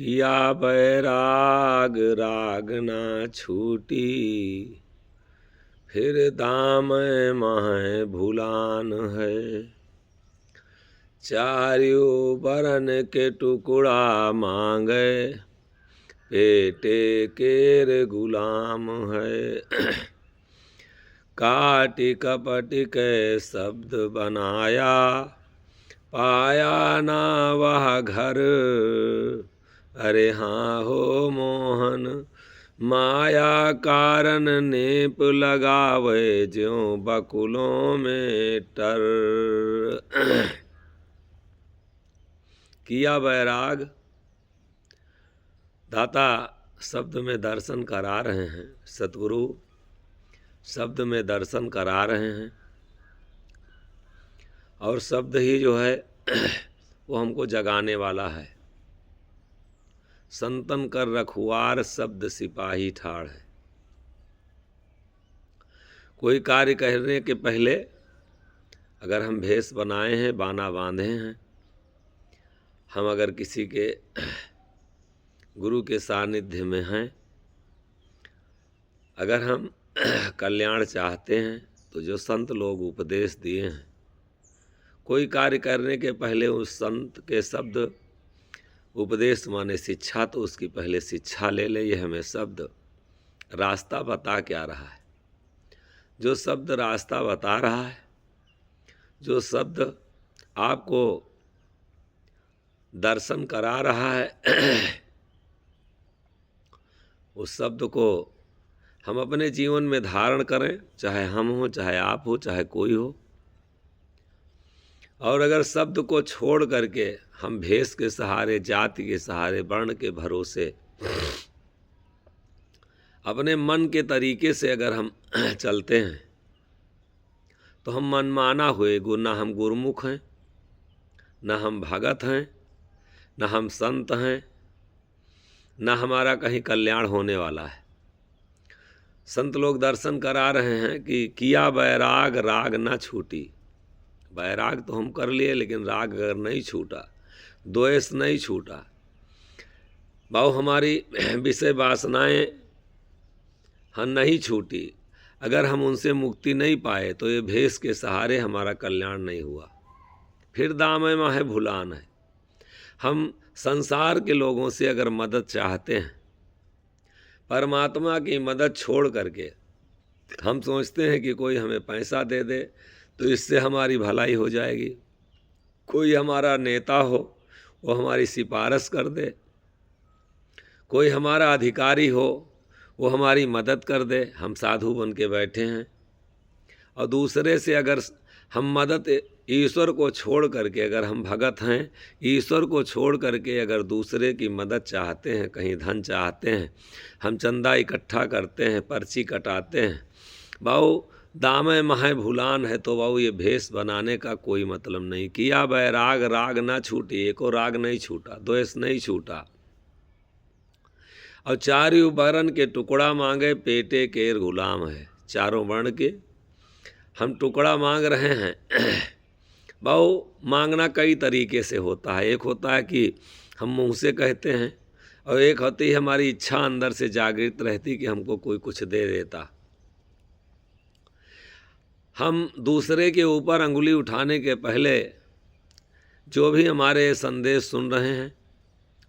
किया बैराग राग ना छूटी, फिर दाम मह भूलान है। चारियो बरन के टुकड़ा मांगे, पेटे केर गुलाम है। काटी कपटी के शब्द बनाया, पाया ना वह घर। अरे हाँ हो मोहन, माया कारण नेप लगावे, ज्यों बकुलों में टर। किया बैराग, दाता शब्द में दर्शन करा रहे हैं, सतगुरु शब्द में दर्शन करा रहे हैं। और शब्द ही जो है वो हमको जगाने वाला है। संतन कर रखवार शब्द सिपाही ठाड़ है। कोई कार्य करने के पहले अगर हम भेष बनाए हैं, बाना बांधे हैं, हम अगर किसी के गुरु के सानिध्य में हैं, अगर हम कल्याण चाहते हैं, तो जो संत लोग उपदेश दिए हैं, कोई कार्य करने के पहले उस संत के शब्द, उपदेश माने शिक्षा, तो उसकी पहले शिक्षा ले ले। ये हमें शब्द रास्ता बता क्या रहा है। जो शब्द रास्ता बता रहा है, जो शब्द आपको दर्शन करा रहा है, उस शब्द को हम अपने जीवन में धारण करें, चाहे हम हो, चाहे आप हो, चाहे कोई हो। और अगर शब्द को छोड़ करके हम भेष के सहारे, जाति के सहारे, वर्ण के भरोसे, अपने मन के तरीके से अगर हम चलते हैं, तो हम मनमाना हुए। ना हम गुरुमुख हैं, ना हम भगत हैं, ना हम संत हैं, ना हमारा कहीं कल्याण होने वाला है। संत लोग दर्शन करा रहे हैं कि किया बैराग राग ना छूटी। बैराग तो हम कर लिए, लेकिन राग अगर नहीं छूटा, द्वेष नहीं छूटा, भाव हमारी विषय वासनाएं हम नहीं छूटी, अगर हम उनसे मुक्ति नहीं पाए, तो ये भेष के सहारे हमारा कल्याण नहीं हुआ। फिर दाम माहे भुलान है। हम संसार के लोगों से अगर मदद चाहते हैं, परमात्मा की मदद छोड़ करके हम सोचते हैं कि कोई हमें पैसा दे दे तो इससे हमारी भलाई हो जाएगी, कोई हमारा नेता हो वो हमारी सिफारिश कर दे, कोई हमारा अधिकारी हो वो हमारी मदद कर दे, हम साधु बन के बैठे हैं। और दूसरे से अगर हम मदद, ईश्वर को छोड़ करके अगर हम भगत हैं, ईश्वर को छोड़ करके अगर दूसरे की मदद चाहते हैं, कहीं धन चाहते हैं, हम चंदा इकट्ठा करते हैं, पर्ची कटाते हैं, बाऊ दामे महे भूलान है, तो बाऊ ये भेष बनाने का कोई मतलब नहीं। किया बैराग राग ना छूटी, एको राग नहीं छूटा, द्वेष नहीं छूटा। और चारों वर्ण के टुकड़ा मांगे, पेटे केर गुलाम है। चारों वर्ण के हम टुकड़ा मांग रहे हैं। भाव मांगना कई तरीके से होता है। एक होता है कि हम मुंह से कहते हैं, और एक होती है हमारी इच्छा अंदर से जागृत रहती कि हमको कोई कुछ दे देता। हम दूसरे के ऊपर अंगुली उठाने के पहले जो भी हमारे संदेश सुन रहे हैं,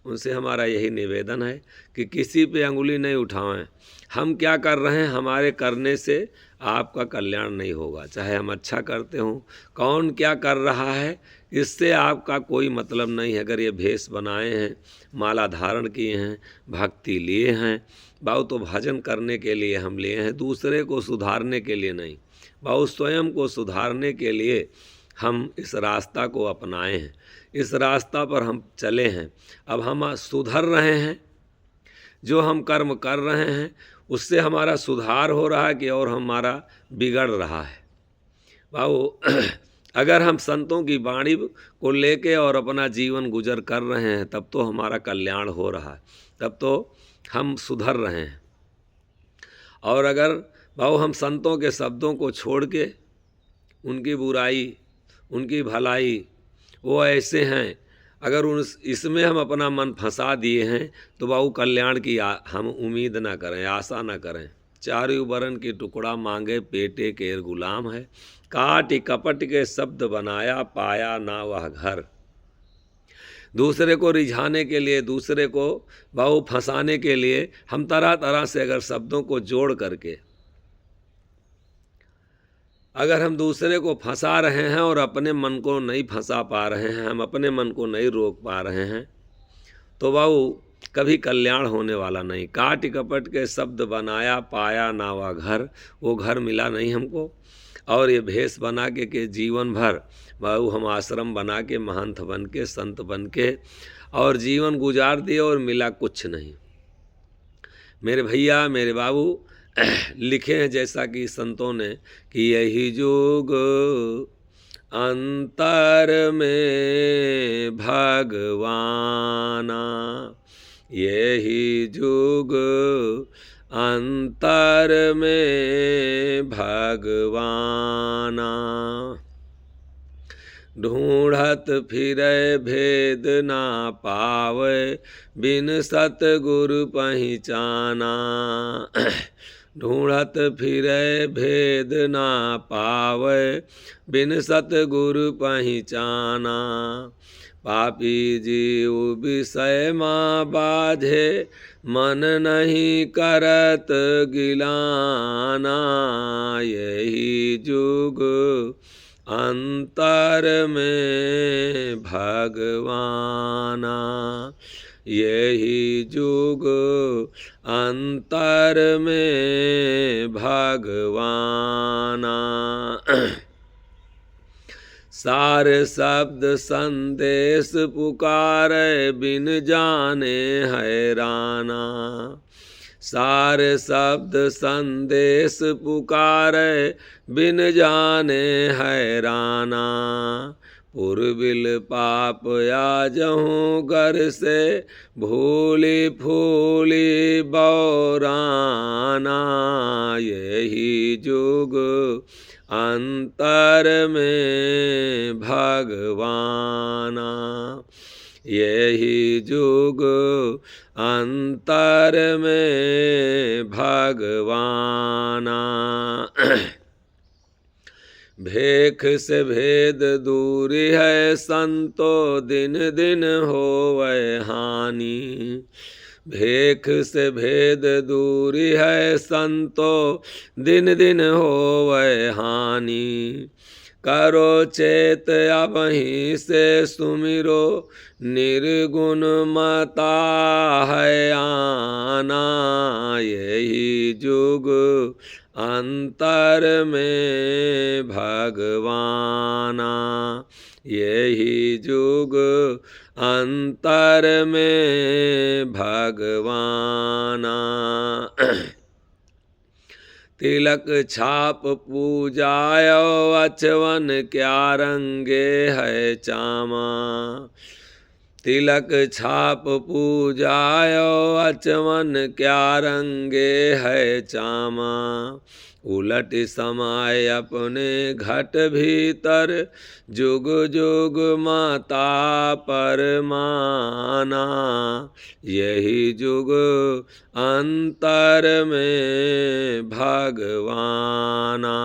उनसे हमारा यही निवेदन है कि किसी पे अंगुली नहीं उठाएं। हम क्या कर रहे हैं, हमारे करने से आपका कल्याण नहीं होगा। चाहे हम अच्छा करते हों, कौन क्या कर रहा है, इससे आपका कोई मतलब नहीं है। अगर ये भेष बनाए हैं, माला धारण किए हैं, भक्ति लिए हैं, बाऊ तो भजन करने के लिए हम लिए हैं, दूसरे को सुधारने के लिए नहीं। बाऊ स्वयं को सुधारने के लिए हम इस रास्ता को अपनाए हैं, इस रास्ता पर हम चले हैं। अब हम सुधर रहे हैं, जो हम कर्म कर रहे हैं उससे हमारा सुधार हो रहा है कि और हमारा बिगड़ रहा है। बाबू अगर हम संतों की वाणी को लेके और अपना जीवन गुजर कर रहे हैं, तब तो हमारा कल्याण हो रहा है, तब तो हम सुधर रहे हैं। और अगर बाबू हम संतों के शब्दों को छोड़ के उनकी बुराई, उनकी भलाई, वो ऐसे हैं अगर इसमें हम अपना मन फंसा दिए हैं तो बाबू कल्याण की हम उम्मीद ना करें, आशा ना करें। चारों वरन की टुकड़ा मांगे पेटे केर गुलाम है, काट कपट के शब्द बनाया पाया ना वह घर। दूसरे को रिझाने के लिए, दूसरे को बाबू फंसाने के लिए हम तरह तरह से अगर शब्दों को जोड़ करके अगर हम दूसरे को फंसा रहे हैं और अपने मन को नहीं फंसा पा रहे हैं, हम अपने मन को नहीं रोक पा रहे हैं, तो बाबू कभी कल्याण होने वाला नहीं। काट कपट के शब्द बनाया पाया ना वह घर, वो घर मिला नहीं हमको। और ये भेष बना के जीवन भर बाबू हम आश्रम बना के, महंत बन के, संत बन के और जीवन गुजार दिए और मिला कुछ नहीं। मेरे भैया, मेरे बाबू लिखे हैं जैसा कि संतों ने कि यही जुग अंतर में भगवाना, यही जुग अंतर में भगवाना। ढूंढत फिरे भेद ना पावे, बिन सतगुरु पहचाना। ढूंढत फिरे भेद ना पावे, बिन सतगुरु पहचाना। पापी जीव विषय माँ बाझे, मन नहीं करत गिलाना। यही जुग अंतर में भगवाना, यही जुग अंतर में भगवाना। सार शब्द संदेश पुकारे, बिन जाने हैराना। सार शब्द संदेश पुकारे, बिन जाने हैराना। पुरबिल पाप याजहूँ घर से, भूली फूली बौराना। यही जुग अंतर में भगवाना, यही जुग अंतर में भगवाना। भेख से भेद दूरी है संतो, दिन दिन होवे हानि। भेख से भेद दूरी है संतो, दिन दिन होवे हानि। करो चेत अबहीं से सुमिरो, निर्गुण मता है आना। यही जुग अंतर में भगवाना, यही जुग अंतर में भगवाना। तिलक छाप पूजायो, अचवन क्या रंगे है चामा। तिलक छाप पूजायो, अचवन क्या रंगे है चामा। उलट समाय अपने घट भीतर, जुग जुग माता परमाना। यही जुग अंतर में भगवाना,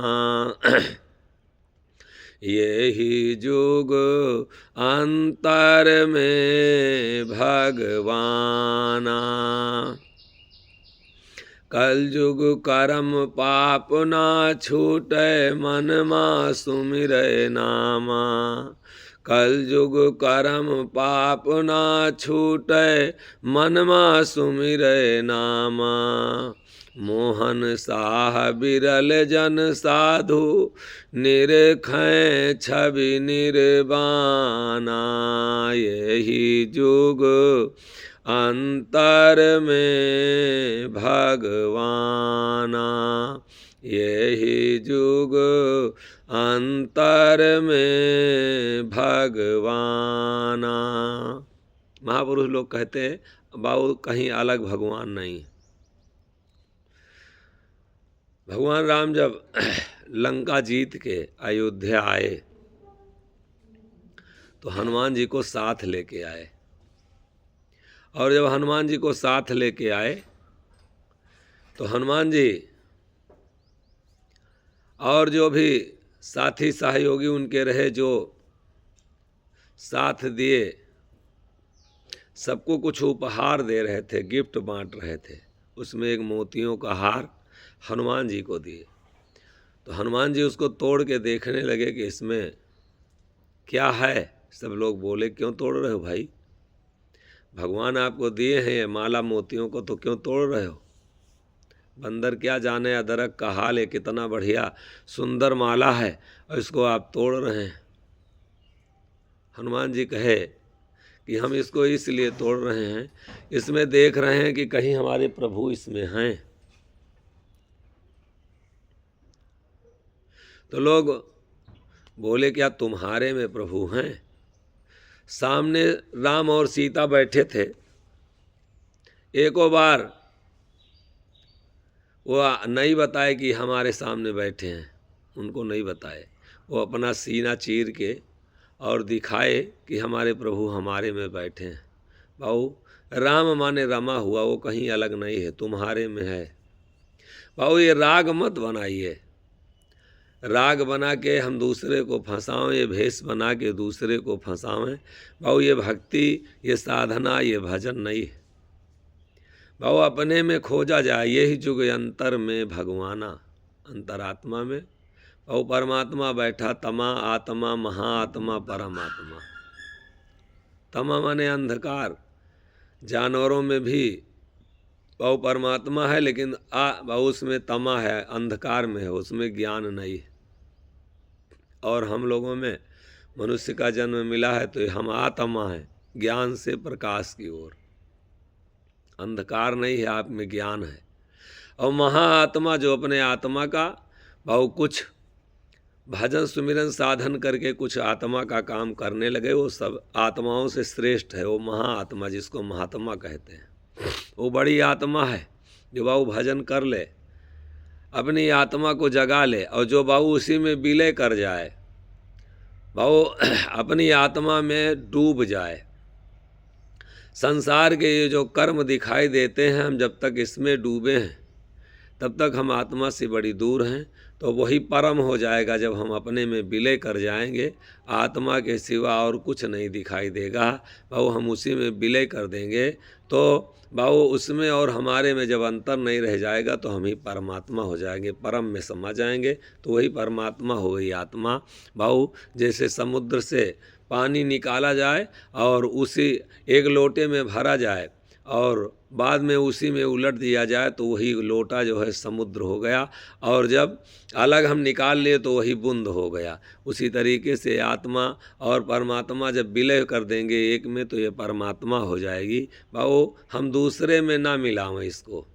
यही जुग अंतर में भगवाना। कलयुग करम पाप ना छूटे, मन मा सुमिरै नामा। कलयुग करम पाप ना छूटे, मन मा सुमिरै नामा। मोहन साह बिरल जन साधु, निरखें छवि निर्वाणा। यही जुग अंतर में भगवाना, यही जुग अंतर में भगवाना। महापुरुष लोग कहते हैं बाबू कहीं अलग भगवान नहीं। भगवान राम जब लंका जीत के अयोध्या आए तो हनुमान जी को साथ लेके आए। और जब हनुमान जी को साथ लेके आए तो हनुमान जी और जो भी साथी सहयोगी उनके रहे, जो साथ दिए, सबको कुछ उपहार दे रहे थे, गिफ्ट बांट रहे थे। उसमें एक मोतियों का हार हनुमान जी को दिए। तो हनुमान जी उसको तोड़ के देखने लगे कि इसमें क्या है। सब लोग बोले, क्यों तोड़ रहे हो भाई, भगवान आपको दिए हैं ये माला मोतियों को, तो क्यों तोड़ रहे हो। बंदर क्या जाने अदरक का हाल है, कितना बढ़िया सुंदर माला है और इसको आप तोड़ रहे हैं। हनुमान जी कहे कि हम इसको इसलिए तोड़ रहे हैं, इसमें देख रहे हैं कि कहीं हमारे प्रभु इसमें हैं। तो लोग बोले, क्या तुम्हारे में प्रभु हैं। सामने राम और सीता बैठे थे। एको बार वो नहीं बताए कि हमारे सामने बैठे हैं, उनको नहीं बताए। वो अपना सीना चीर के और दिखाए कि हमारे प्रभु हमारे में बैठे हैं। भाऊ, राम माने रमा हुआ, वो कहीं अलग नहीं है, तुम्हारे में है। भाऊ, ये राग मत बनाइए। राग बना के हम दूसरे को फंसावें, ये भेष बना के दूसरे को फंसावें। भाऊ, ये भक्ति, ये साधना, ये भजन नहीं है। भाऊ, अपने में खोजा जाए, यही जुग अंतर में भगवाना। अंतरात्मा में भाऊ परमात्मा बैठा, तमा आत्मा महाआत्मा परमात्मा। तमा माने अंधकार। जानवरों में भी भाऊ परमात्मा है, लेकिन भाऊ उसमें तमा है, अंधकार में है, उसमें ज्ञान नहीं है। और हम लोगों में मनुष्य का जन्म मिला है तो हम आत्मा हैं, ज्ञान से प्रकाश की ओर। अंधकार नहीं है, आप में ज्ञान है। और महाआत्मा जो अपने आत्मा का भाऊ कुछ भजन सुमिरन साधन करके कुछ आत्मा का काम करने लगे, वो सब आत्माओं से श्रेष्ठ है। वो महाआत्मा जिसको महात्मा कहते हैं, वो बड़ी आत्मा है जो बाबू भजन कर ले, अपनी आत्मा को जगा ले, और जो बाबू उसी में विलय कर जाए, बाबू अपनी आत्मा में डूब जाए। संसार के ये जो कर्म दिखाई देते हैं, हम जब तक इसमें डूबे हैं तब तक हम आत्मा से बड़ी दूर हैं। तो वही परम हो जाएगा जब हम अपने में विलय कर जाएंगे। आत्मा के सिवा और कुछ नहीं दिखाई देगा। बाबू हम उसी में विलय कर देंगे तो बाबू उसमें और हमारे में जब अंतर नहीं रह जाएगा तो हम ही परमात्मा हो जाएंगे, परम में समा जाएंगे। तो वही परमात्मा हो गई आत्मा। बाबू जैसे समुद्र से पानी निकाला जाए और उसी एक लोटे में भरा जाए और बाद में उसी में उलट दिया जाए तो वही लोटा जो है समुद्र हो गया, और जब अलग हम निकाल लिए तो वही बूंद हो गया। उसी तरीके से आत्मा और परमात्मा जब विलय कर देंगे एक में तो ये परमात्मा हो जाएगी। बाबू हम दूसरे में ना मिलावें इसको।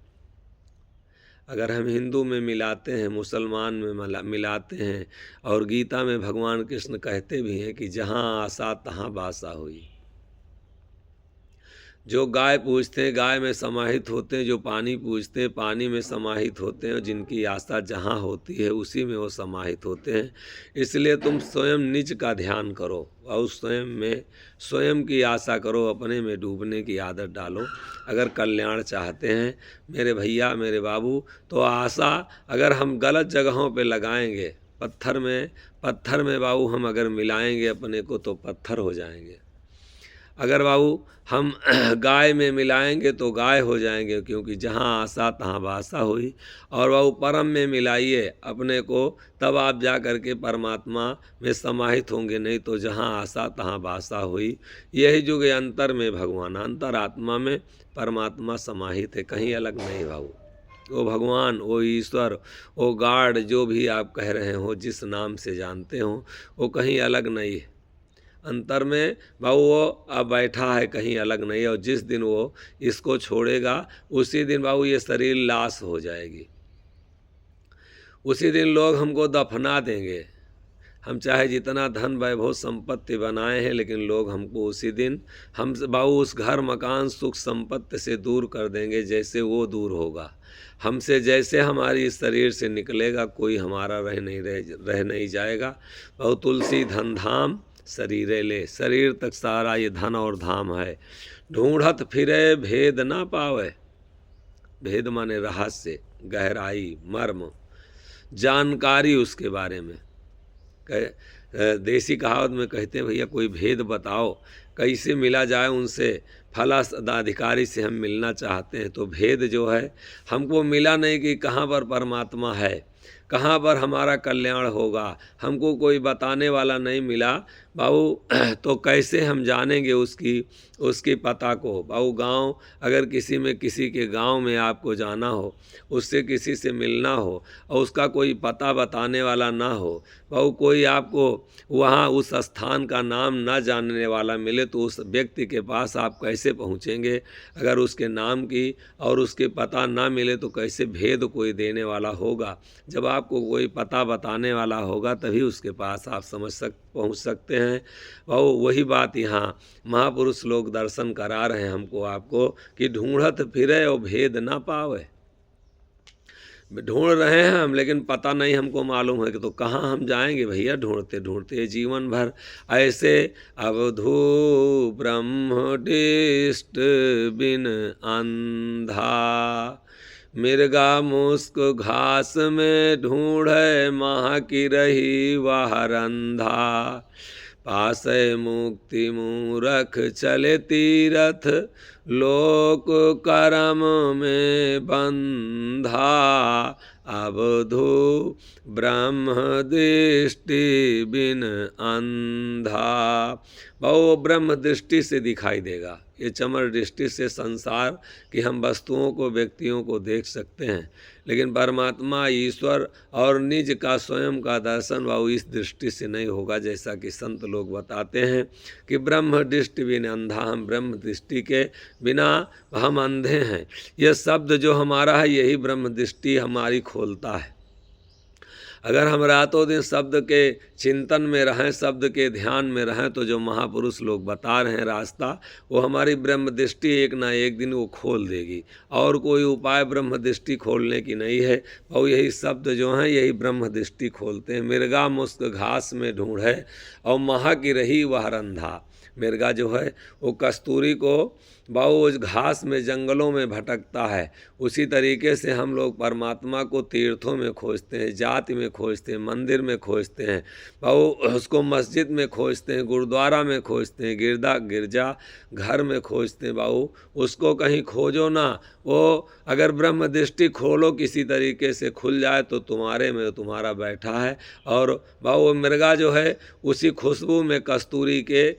अगर हम हिंदू में मिलाते हैं, मुसलमान में मिलाते हैं, और गीता में भगवान कृष्ण कहते भी हैं कि जहाँ आशा तहाँ बासा हुई। जो गाय पूजते हैं गाय में समाहित होते हैं, जो पानी पूजते हैं पानी में समाहित होते हैं, और जिनकी आस्था जहाँ होती है उसी में वो समाहित होते हैं। इसलिए तुम स्वयं निज का ध्यान करो और स्वयं में स्वयं की आशा करो, अपने में डूबने की आदत डालो। अगर कल्याण चाहते हैं मेरे भैया मेरे बाबू, तो आशा अगर हम गलत जगहों पे लगाएंगे, पत्थर में बाबू हम अगर मिलाएंगे अपने को तो पत्थर हो जाएंगे। अगर बाबू हम गाय में मिलाएंगे तो गाय हो जाएंगे, क्योंकि जहाँ आशा तहाँ बासा हुई। और बाबू परम में मिलाइए अपने को, तब आप जा कर के परमात्मा में समाहित होंगे, नहीं तो जहाँ आशा तहाँ बासा हुई। यही जुग अंतर में भगवान, अंतर आत्मा में परमात्मा समाहित है, कहीं अलग नहीं बाबू। वो भगवान, वो ईश्वर, वो गॉड जो भी आप कह रहे हो, जिस नाम से जानते हो, वो कहीं अलग नहीं है। अंतर में बाबू वो अब बैठा है, कहीं अलग नहीं है। और जिस दिन वो इसको छोड़ेगा उसी दिन बाबू ये शरीर लाश हो जाएगी। उसी दिन लोग हमको दफना देंगे। हम चाहे जितना धन वैभव संपत्ति बनाए हैं, लेकिन लोग हमको उसी दिन हम बाबू उस घर मकान सुख संपत्ति से दूर कर देंगे जैसे वो दूर होगा हमसे। जैसे हमारी इस शरीर से निकलेगा कोई हमारा रह नहीं जाएगा। बाबू तुलसी धन धाम शरीरे ले, शरीर तक सारा ये धन और धाम है। ढूंढत फिरे भेद ना पावे, भेद माने रहस्य, गहराई, मर्म, जानकारी उसके बारे में। देसी कहावत में कहते हैं भैया कोई भेद बताओ, कैसे मिला जाए उनसे, फला अधिकारी से हम मिलना चाहते हैं। तो भेद जो है हमको मिला नहीं कि कहाँ पर परमात्मा है, कहाँ पर हमारा कल्याण होगा, हमको कोई बताने वाला नहीं मिला बाबू। तो कैसे हम जानेंगे उसकी पता को बाबू। गांव अगर किसी में, किसी के गांव में आपको जाना हो, उससे किसी से मिलना हो और उसका कोई पता बताने वाला ना हो बाबू, कोई आपको वहाँ उस स्थान का नाम ना जानने वाला मिले, तो उस व्यक्ति के पास आप कैसे पहुँचेंगे। अगर उसके नाम की और उसके पता ना मिले तो कैसे भेद कोई देने वाला होगा। जब आपको कोई पता बताने वाला होगा तभी उसके पास आप पहुँच सकते हैं। और वही बात यहाँ महापुरुष लोग दर्शन करा रहे हैं हमको, आपको, कि ढूंढत फिरे और भेद ना पावे। ढूंढ रहे हैं हम, लेकिन पता नहीं हमको मालूम है कि तो कहाँ हम जाएंगे भैया ढूंढते ढूंढते जीवन भर। ऐसे अवधू ब्रह्मडिष्ट बिन अंधा, मिर्गा मुस्क घास में ढूंढे माह की रही वह रंधा। पास मुक्ति मूरख चले तीरथ, लोक कर्म में बंधा। अवधू ब्रह्म दृष्टि बिन अंधा, वो ब्रह्म दृष्टि से दिखाई देगा। ये चमर दृष्टि से संसार की हम वस्तुओं को, व्यक्तियों को देख सकते हैं, लेकिन परमात्मा, ईश्वर और निज का स्वयं का दर्शन वो इस दृष्टि से नहीं होगा। जैसा कि संत लोग बताते हैं कि ब्रह्म दृष्टि बिन अंधा, हम ब्रह्म दृष्टि के बिना हम अंधे हैं। यह शब्द जो हमारा है यही ब्रह्म दृष्टि हमारी खोलता है। अगर हम रातों दिन शब्द के चिंतन में रहें, शब्द के ध्यान में रहें, तो जो महापुरुष लोग बता रहे हैं रास्ता, वो हमारी ब्रह्म दृष्टि एक ना एक दिन वो खोल देगी। और कोई उपाय ब्रह्म दृष्टि खोलने की नहीं है, और यही शब्द जो हैं यही ब्रह्म दृष्टि खोलते हैं। मिर्गा मुस्क घास में ढूंढे और महा की रही वह रंधा। मिर्गा जो है वो कस्तूरी को बाऊ उस घास में, जंगलों में भटकता है। उसी तरीके से हम लोग परमात्मा को तीर्थों में खोजते हैं, जाति में खोजते हैं, मंदिर में खोजते हैं बाऊ, उसको मस्जिद में खोजते हैं, गुरुद्वारा में खोजते हैं, गिरजा घर में खोजते हैं बाऊ। उसको कहीं खोजो ना, वो अगर ब्रह्म दृष्टि खोलो किसी तरीके से खुल जाए तो तुम्हारे में तुम्हारा बैठा है। और बाऊ मिर्गा जो है उसी खुशबू में कस्तूरी के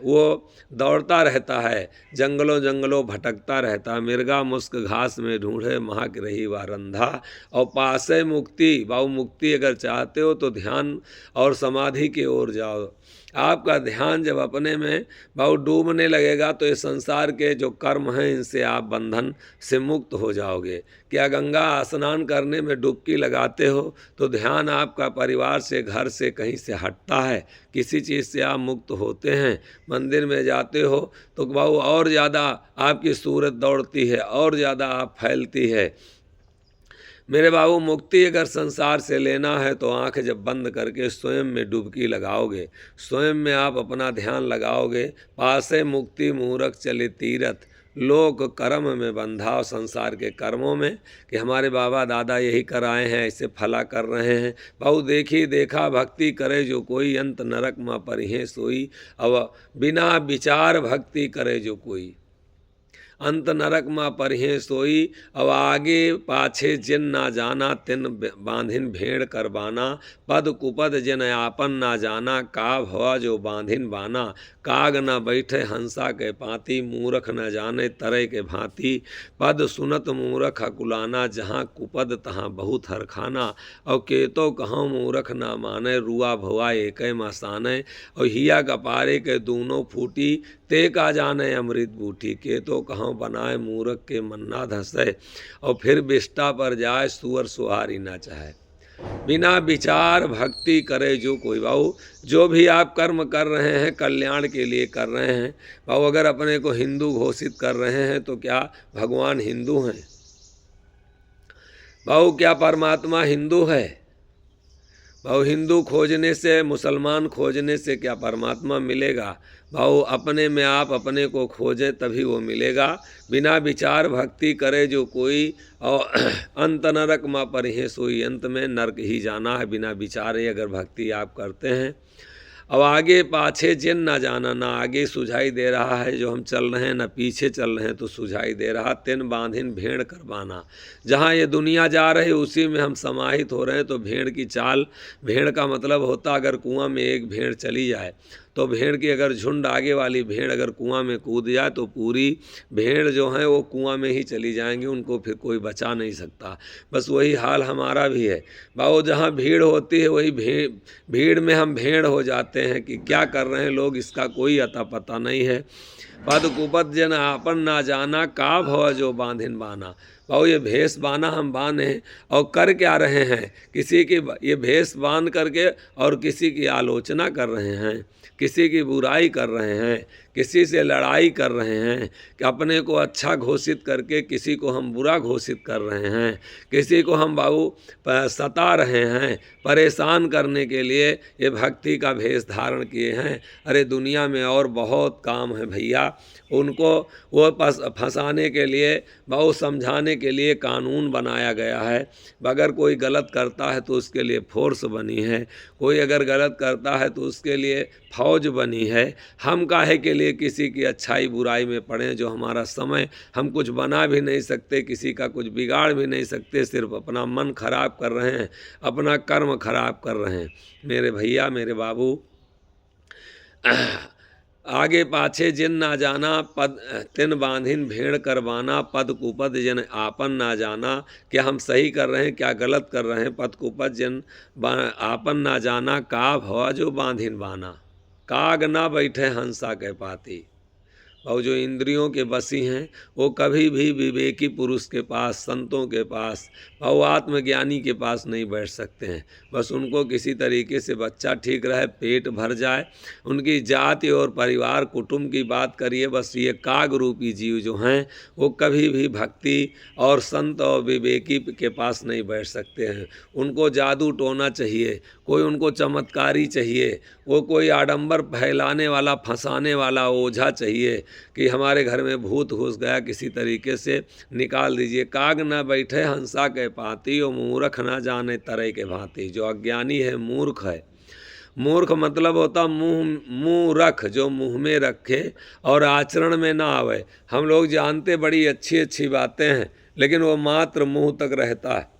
वो दौड़ता रहता है, जंगलों भटकता रहता है। मिर्गा मुस्क घास में ढूंढे महक रही वह रंधा। और पासे मुक्ति, बाबू मुक्ति अगर चाहते हो तो ध्यान और समाधि की ओर जाओ। आपका ध्यान जब अपने में बाबू डूबने लगेगा तो ये संसार के जो कर्म हैं इनसे आप बंधन से मुक्त हो जाओगे। क्या गंगा स्नान करने में डुबकी लगाते हो तो ध्यान आपका परिवार से, घर से, कहीं से हटता है, किसी चीज़ से आप मुक्त होते हैं। मंदिर में जाते हो तो बाबू और ज़्यादा आपकी सूरत दौड़ती है, और ज़्यादा आप फैलती है। मेरे बाबू मुक्ति अगर संसार से लेना है तो आंख जब बंद करके स्वयं में डुबकी लगाओगे, स्वयं में आप अपना ध्यान लगाओगे। पासे मुक्ति मूरख चले तीरथ, लोक कर्म में बंधा। संसार के कर्मों में कि हमारे बाबा दादा यही कराए हैं, ऐसे फला कर रहे हैं। बाबू देखी देखा भक्ति करे जो कोई, अंत नरक में परिहे सोई। अब बिना विचार भक्ति करे जो कोई, अंत नरक में परिहे सोई। अब आगे पाछे जिन ना जाना, तिन बांधिन भेड़ करबाना। पद कुपद जिन आपन ना जाना, का भवा जो बांधिन बाना। काग न बैठे हंसा के पाती, मूरख न जाने तरय के भांति। पद सुनत मूरख अकुलाना, जहाँ कुपद तहाँ बहुत हरखाना। और केतो कहूँ मूरख ना माने, रुआ भवा एक मसाने। और हिया कपारे के दूनों फूटी, ते का जाने अमृत बूटी। केतो कहूँ बनाए मूरख के मन्ना धसे, और फिर बिष्टा पर जाए सुअर सुहारी ना चाहे। बिना विचार भक्ति करे जो कोई। बाबू जो भी आप कर्म कर रहे हैं कल्याण के लिए कर रहे हैं। बाबू अगर अपने को हिंदू घोषित कर रहे हैं तो क्या भगवान हिंदू हैं? बाबू क्या परमात्मा हिंदू है? भाऊ हिंदू खोजने से, मुसलमान खोजने से क्या परमात्मा मिलेगा? भाऊ अपने में आप अपने को खोजें तभी वो मिलेगा। बिना विचार भक्ति करे जो कोई, और अंत नरक मा परिहे सोई, अंत में नरक ही जाना है। बिना विचारे अगर भक्ति आप करते हैं। अब आगे पाछे जिन ना जाना, ना आगे सुझाई दे रहा है जो हम चल रहे हैं, ना पीछे चल रहे हैं तो सुझाई दे रहा। तिन बांधिन भेड़ करवाना, जहाँ ये दुनिया जा रही उसी में हम समाहित हो रहे हैं। तो भेड़ की चाल, भेड़ का मतलब होता अगर कुआं में एक भेड़ चली जाए तो भेड़ की अगर झुंड, आगे वाली भेड़ अगर कुआं में कूद जाए तो पूरी भेड़ जो है वो कुआं में ही चली जाएंगी, उनको फिर कोई बचा नहीं सकता। बस वही हाल हमारा भी है। बाबू जहाँ भीड़ होती है वही भीड़ में हम भेड़ हो जाते हैं कि क्या कर रहे हैं लोग, इसका कोई अता पता नहीं है। पद कुपद जन आपन ना जाना, का भव जो बांधिन बाना। भाऊ ये भेष बाना हम बांधे और कर क्या रहे हैं, किसी की ये भेष बांध करके और किसी की आलोचना कर रहे हैं, किसी की बुराई कर रहे हैं, किसी से लड़ाई कर रहे हैं, कि अपने को अच्छा घोषित करके किसी को हम बुरा घोषित कर रहे हैं, किसी को हम बाबू सता रहे हैं, परेशान करने के लिए ये भक्ति का भेष धारण किए हैं। अरे दुनिया में और बहुत काम है भैया, उनको वो फंसाने के लिए, बहुत समझाने के लिए कानून बनाया गया है। अगर कोई गलत करता है तो उसके लिए फोर्स बनी है, कोई अगर गलत करता है तो उसके लिए फौज बनी है। हम काहे के लिए किसी की अच्छाई बुराई में पड़ें, जो हमारा समय हम कुछ बना भी नहीं सकते, किसी का कुछ बिगाड़ भी नहीं सकते, सिर्फ अपना मन खराब कर रहे हैं, अपना कर्म खराब कर रहे हैं। मेरे भैया, मेरे बाबू, आगे पाछे जिन ना जाना, पद तिन बांधिन भेड़ करवाना, पद कुपद जन आपन ना जाना। क्या हम सही कर रहे हैं, क्या गलत कर रहे हैं? पद कुपद जन आपन ना जाना, का भवा जो बांधिन बाना। काग ना बैठे हंसा के पाती। और जो इंद्रियों के बसी हैं वो कभी भी विवेकी पुरुष के पास, संतों के पास, और आत्मज्ञानी के पास नहीं बैठ सकते हैं। बस उनको किसी तरीके से बच्चा ठीक रहे, पेट भर जाए, उनकी जाति और परिवार कुटुंब की बात करिए। बस ये काग रूपी जीव जो हैं वो कभी भी भक्ति और संत और विवेकी के पास नहीं बैठ सकते हैं। उनको जादू टोना चाहिए, कोई उनको चमत्कारी चाहिए, वो कोई आडंबर फैलाने वाला, फंसाने वाला ओझा चाहिए कि हमारे घर में भूत घुस गया, किसी तरीके से निकाल दीजिए। काग न बैठे हंसा के पाती, और मूर्ख न जाने तरह के भांति। जो अज्ञानी है मूर्ख है। मूर्ख मतलब होता मुंह रख, जो मुंह में रखे और आचरण में ना आवे। हम लोग जानते बड़ी अच्छी अच्छी बातें हैं, लेकिन वो मात्र मुंह तक रहता है,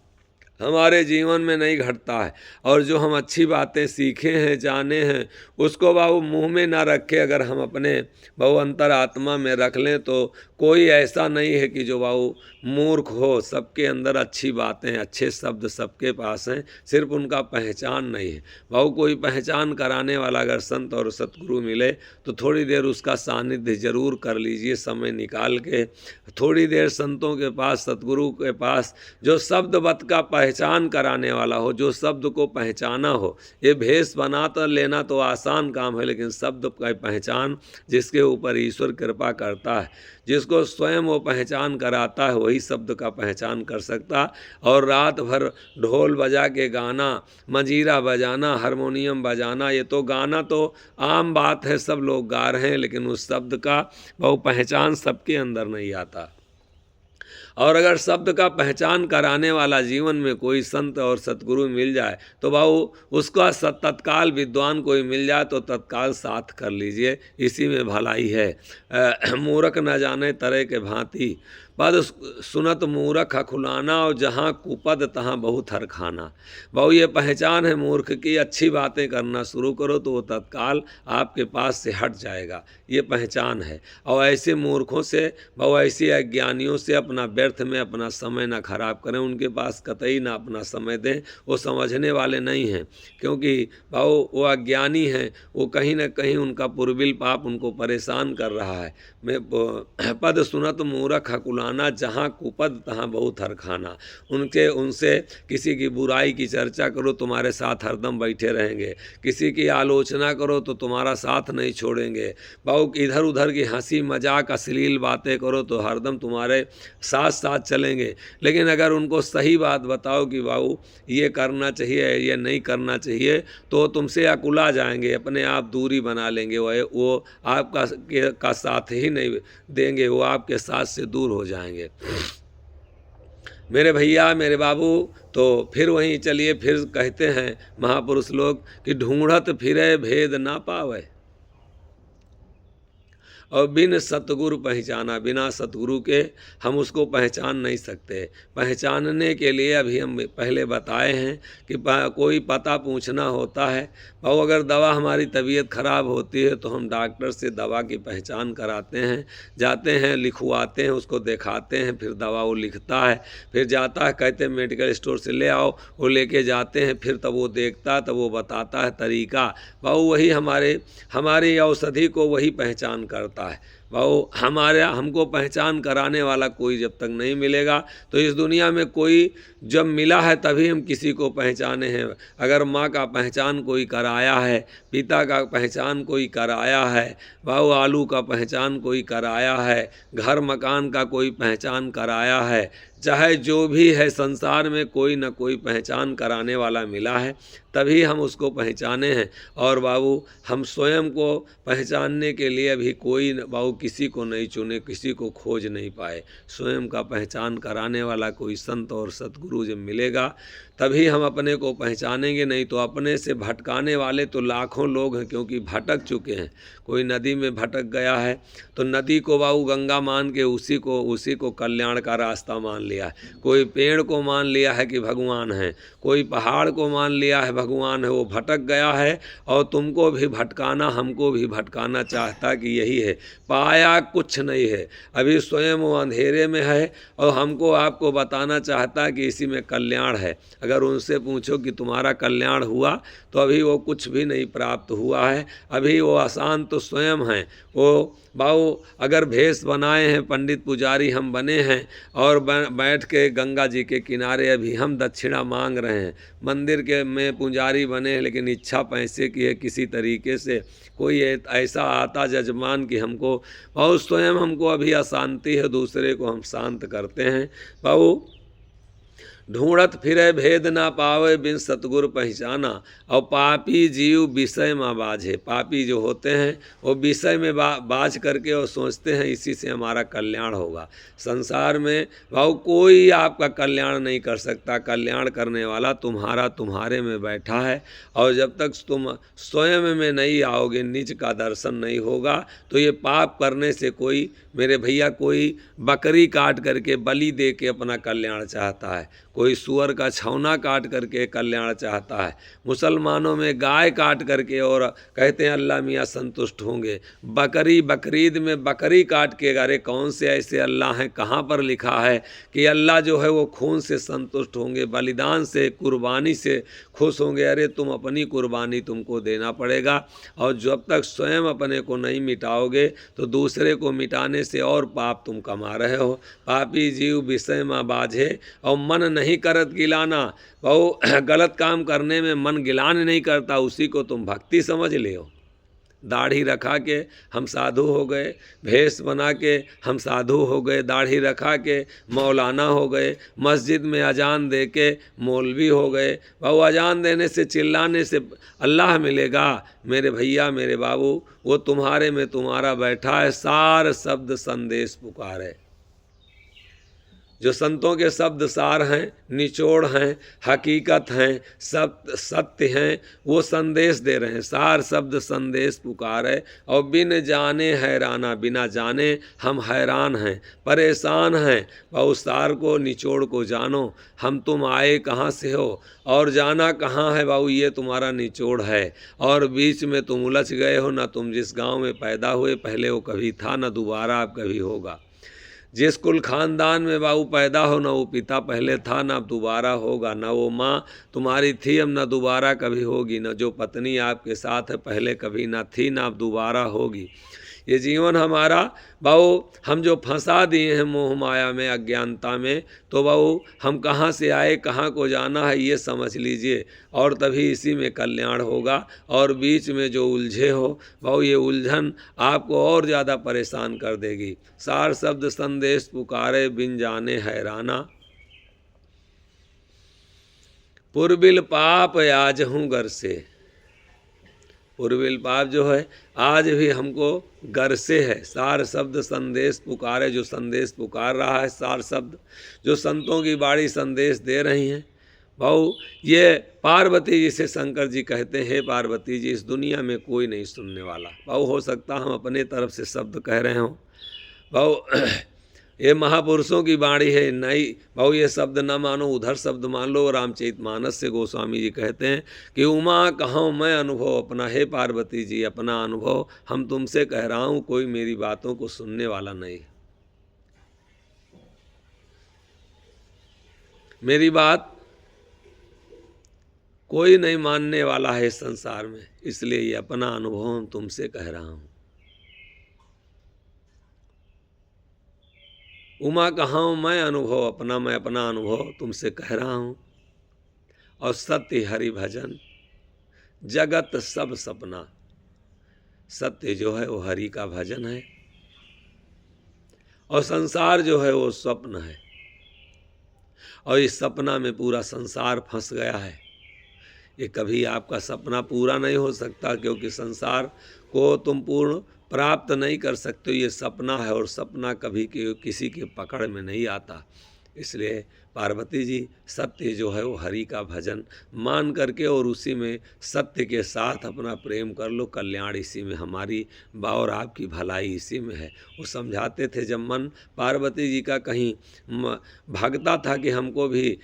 हमारे जीवन में नहीं घटता है। और जो हम अच्छी बातें सीखे हैं, जाने हैं, उसको बाबू मुंह में ना रखे, अगर हम अपने बाबू अंतर आत्मा में रख लें तो कोई ऐसा नहीं है कि जो बाबू मूर्ख हो। सबके अंदर अच्छी बातें, अच्छे शब्द सबके पास हैं, सिर्फ उनका पहचान नहीं है। बाबू कोई पहचान कराने वाला अगर संत और सतगुरु मिले तो थोड़ी देर उसका सानिध्य जरूर कर लीजिए, समय निकाल के थोड़ी देर संतों के पास, सतगुरु के पास, जो शब्दवत का पहचान कराने वाला हो, जो शब्द को पहचाना हो। ये भेष बना तो लेना तो आसान काम है, लेकिन शब्द का पहचान जिसके ऊपर ईश्वर कृपा करता है, जिसको स्वयं वो पहचान कराता है, वही शब्द का पहचान कर सकता। और रात भर ढोल बजा के गाना, मंजीरा बजाना, हारमोनियम बजाना, ये तो गाना तो आम बात है, सब लोग गा रहे हैं, लेकिन उस शब्द का वो पहचान सबके अंदर नहीं आता। और अगर शब्द का पहचान कराने वाला जीवन में कोई संत और सतगुरु मिल जाए तो बाबू उसका तत्काल विद्वान कोई मिल जाए तो तत्काल साथ कर लीजिए, इसी में भलाई है। मूर्ख न जाने तरह के भांति, पद सुनत मूर्ख खुलाना, और जहाँ कुपद तहाँ बहुत हर खाना। बहु ये पहचान है मूर्ख की, अच्छी बातें करना शुरू करो तो वो तत्काल आपके पास से हट जाएगा, ये पहचान है। और ऐसे मूर्खों से, बहु ऐसे अज्ञानियों से अपना व्यर्थ में अपना समय ना खराब करें, उनके पास कतई ना अपना समय दें, वो समझने वाले नहीं हैं। क्योंकि बहु वो अज्ञानी हैं, वो कहीं ना कहीं उनका पूर्विल पाप उनको परेशान कर रहा है। मैं पद सुनत मूर्ख खुला पुराना, जहाँ कुपद तहाँ बहुत हरखाना। उनसे किसी की बुराई की चर्चा करो, तुम्हारे साथ हरदम बैठे रहेंगे। किसी की आलोचना करो तो तुम्हारा साथ नहीं छोड़ेंगे। बहुत इधर उधर की हंसी मजाक अश्लील बातें करो तो हरदम तुम्हारे साथ साथ चलेंगे। लेकिन अगर उनको सही बात बताओ कि बाबू ये करना चाहिए, ये नहीं करना चाहिए, तो तुमसे अकुला जाएंगे, अपने आप दूरी बना लेंगे। वो आपका साथ ही नहीं देंगे, वो आपके साथ से दूर हो जाएंगे। मेरे भैया, मेरे बाबू, तो फिर वहीं चलिए, फिर कहते हैं महापुरुष लोग कि ढूंढत फिरे भेद ना पावे, और बिन सतगुरु पहचाना। बिना सतगुरु के हम उसको पहचान नहीं सकते। पहचानने के लिए अभी हम पहले बताए हैं कि कोई पता पूछना होता है। और अगर दवा, हमारी तबीयत खराब होती है तो हम डॉक्टर से दवा की पहचान कराते हैं, जाते हैं, लिखवाते हैं, उसको दिखाते हैं, फिर दवा वो लिखता है, फिर जाता है, कहते हैं मेडिकल स्टोर से ले आओ, वो लेके जाते हैं, फिर तब वो देखता है, तब वो बताता है तरीका। वो वही हमारी औषधि को वही पहचान करता है। हमको पहचान कराने वाला कोई जब तक नहीं मिलेगा, तो इस दुनिया में कोई जब मिला है तभी हम किसी को पहचाने हैं। अगर माँ का पहचान कोई कराया है, पिता का पहचान कोई कराया है, आलू का पहचान कोई कराया है, घर मकान का कोई पहचान कराया है, चाहे जो भी है संसार में कोई न कोई पहचान कराने वाला मिला है, तभी हम उसको पहचाने हैं। और बाबू, हम स्वयं को पहचानने के लिए अभी कोई किसी को नहीं चुने, किसी को खोज नहीं पाए। स्वयं का पहचान कराने वाला कोई संत और सतगुरु जब मिलेगा तभी हम अपने को पहचानेंगे, नहीं तो अपने से भटकाने वाले तो लाखों लोग हैं, क्योंकि भटक चुके हैं। कोई नदी में भटक गया है तो नदी को गंगा मान के उसी को कल्याण का रास्ता मान लिया है। कोई पेड़ को मान लिया है कि भगवान है, कोई पहाड़ को मान लिया है भगवान है, वो भटक गया है और तुमको भी भटकाना, हमको भी भटकाना चाहता कि यही है। पाया कुछ नहीं है, अभी स्वयं वो अंधेरे में है और हमको आपको बताना चाहता कि इसी में कल्याण है। अगर उनसे पूछो कि तुम्हारा कल्याण हुआ, तो अभी वो कुछ भी नहीं प्राप्त हुआ है। अभी वो अशांत तो स्वयं हैं। वो अगर भेष बनाए हैं, पंडित पुजारी हम बने हैं और बैठ के गंगा जी के किनारे अभी हम दक्षिणा मांग रहे हैं। मंदिर के में पुजारी बने हैं, लेकिन इच्छा पैसे की है। किसी तरीके से कोई ऐसा आता जजमान कि हमको स्वयं हमको अभी अशांति है, दूसरे को हम शांत करते हैं। ढूंढत फिरे भेद ना पावे, बिन सतगुरु पहचाना। और पापी जीव विषय में बाझे। पापी जो होते हैं वो विषय में बाझ करके और सोचते हैं इसी से हमारा कल्याण होगा। संसार में कोई आपका कल्याण नहीं कर सकता। कल्याण करने वाला तुम्हारे में बैठा है। और जब तक तुम स्वयं में नहीं आओगे, निज का दर्शन नहीं होगा, तो ये पाप करने से कोई, मेरे भैया, कोई बकरी काट करके बलि दे के अपना कल्याण चाहता है, कोई सुअर का छौना काट करके कल्याण चाहता है। मुसलमानों में गाय काट करके और कहते हैं अल्लाह मियाँ संतुष्ट होंगे। बकरीद में बकरी काट के, अरे कौन से ऐसे अल्लाह हैं, कहाँ पर लिखा है कि अल्लाह जो है वो खून से संतुष्ट होंगे, बलिदान से, कुर्बानी से खुश होंगे। अरे तुम अपनी कुर्बानी तुमको देना पड़ेगा। और जब तक स्वयं अपने को नहीं मिटाओगे तो दूसरे को मिटाने से और पाप तुम कमा रहे हो। पापी जीव विषय में बाझे और मन नहीं करत गिलाना। गलत काम करने में मन गिलान नहीं करता, उसी को तुम भक्ति समझ ले हो। दाढ़ी रखा के हम साधु हो गए, भेष बना के हम साधु हो गए, दाढ़ी रखा के मौलाना हो गए, मस्जिद में अजान दे के मौलवी हो गए। अजान देने से, चिल्लाने से अल्लाह मिलेगा? मेरे भैया, मेरे बाबू, वो तुम्हारे में तुम्हारा बैठा है, सार शब्द संदेश पुकारे। जो संतों के शब्द सार हैं, निचोड़ हैं, हकीकत हैं, सत्य हैं, वो संदेश दे रहे हैं। सार शब्द संदेश पुकारे। और बिन जाने हैराना, बिना जाने हम हैरान हैं, परेशान हैं। उस सार को, निचोड़ को जानो। हम तुम आए कहाँ से हो और जाना कहाँ है बाबू, ये तुम्हारा निचोड़ है। और बीच में तुम उलझ गए हो। ना तुम जिस गांव में पैदा हुए पहले वो कभी था, ना दोबारा अब कभी होगा। जिस कुल खानदान में बाबू पैदा हो, ना वो पिता पहले था, ना अब दोबारा होगा। ना वो माँ तुम्हारी थी, अब ना दोबारा कभी होगी। ना जो पत्नी आपके साथ है पहले कभी ना थी, ना अब दोबारा होगी। ये जीवन हमारा बाबू हम जो फंसा दिए हैं मोह माया में, अज्ञानता में, तो बाबू हम कहाँ से आए, कहाँ को जाना है, ये समझ लीजिए, और तभी इसी में कल्याण होगा। और बीच में जो उलझे हो बाबू, ये उलझन आपको और ज़्यादा परेशान कर देगी। सार शब्द संदेश पुकारे बिन जाने हैराना, पूर्विल पाप आज हूँ घर से। पूर्विल पाप जो है आज भी हमको घर से है। सार शब्द संदेश पुकारे, जो संदेश पुकार रहा है, सार शब्द जो संतों की बाणी संदेश दे रही हैं भाऊ, ये पार्वती जी से शंकर जी कहते हैं, पार्वती जी, इस दुनिया में कोई नहीं सुनने वाला। भाऊ हो सकता हम अपने तरफ से शब्द कह रहे हों भाऊ, ये महापुरुषों की वाणी है, नहीं भाऊ ये शब्द न मानो, उधर शब्द मान लो। रामचरितमानस से गोस्वामी जी कहते हैं कि उमा कहूँ मैं अनुभव अपना, है पार्वती जी अपना अनुभव हम तुमसे कह रहा हूँ, कोई मेरी बातों को सुनने वाला नहीं, मेरी बात कोई नहीं मानने वाला है संसार में, इसलिए ये अपना अनुभव हम तुमसे कह रहा हूँ। उमा कहाँ मैं अनुभव अपना, मैं अपना अनुभव तुमसे कह रहा हूँ। और सत्य हरि भजन जगत सब सपना, सत्य जो है वो हरि का भजन है, और संसार जो है वो स्वप्न है, और इस सपना में पूरा संसार फंस गया है। ये कभी आपका सपना पूरा नहीं हो सकता, क्योंकि संसार को तुम पूर्ण प्राप्त नहीं कर सकते, ये सपना है, और सपना कभी किसी के पकड़ में नहीं आता। इसलिए पार्वती जी सत्य जो है वो हरि का भजन मान करके और उसी में सत्य के साथ अपना प्रेम कर लो, कल्याण इसी में हमारी और आपकी भलाई इसी में है। वो समझाते थे जब मन पार्वती जी का कहीं भागता था कि हमको भी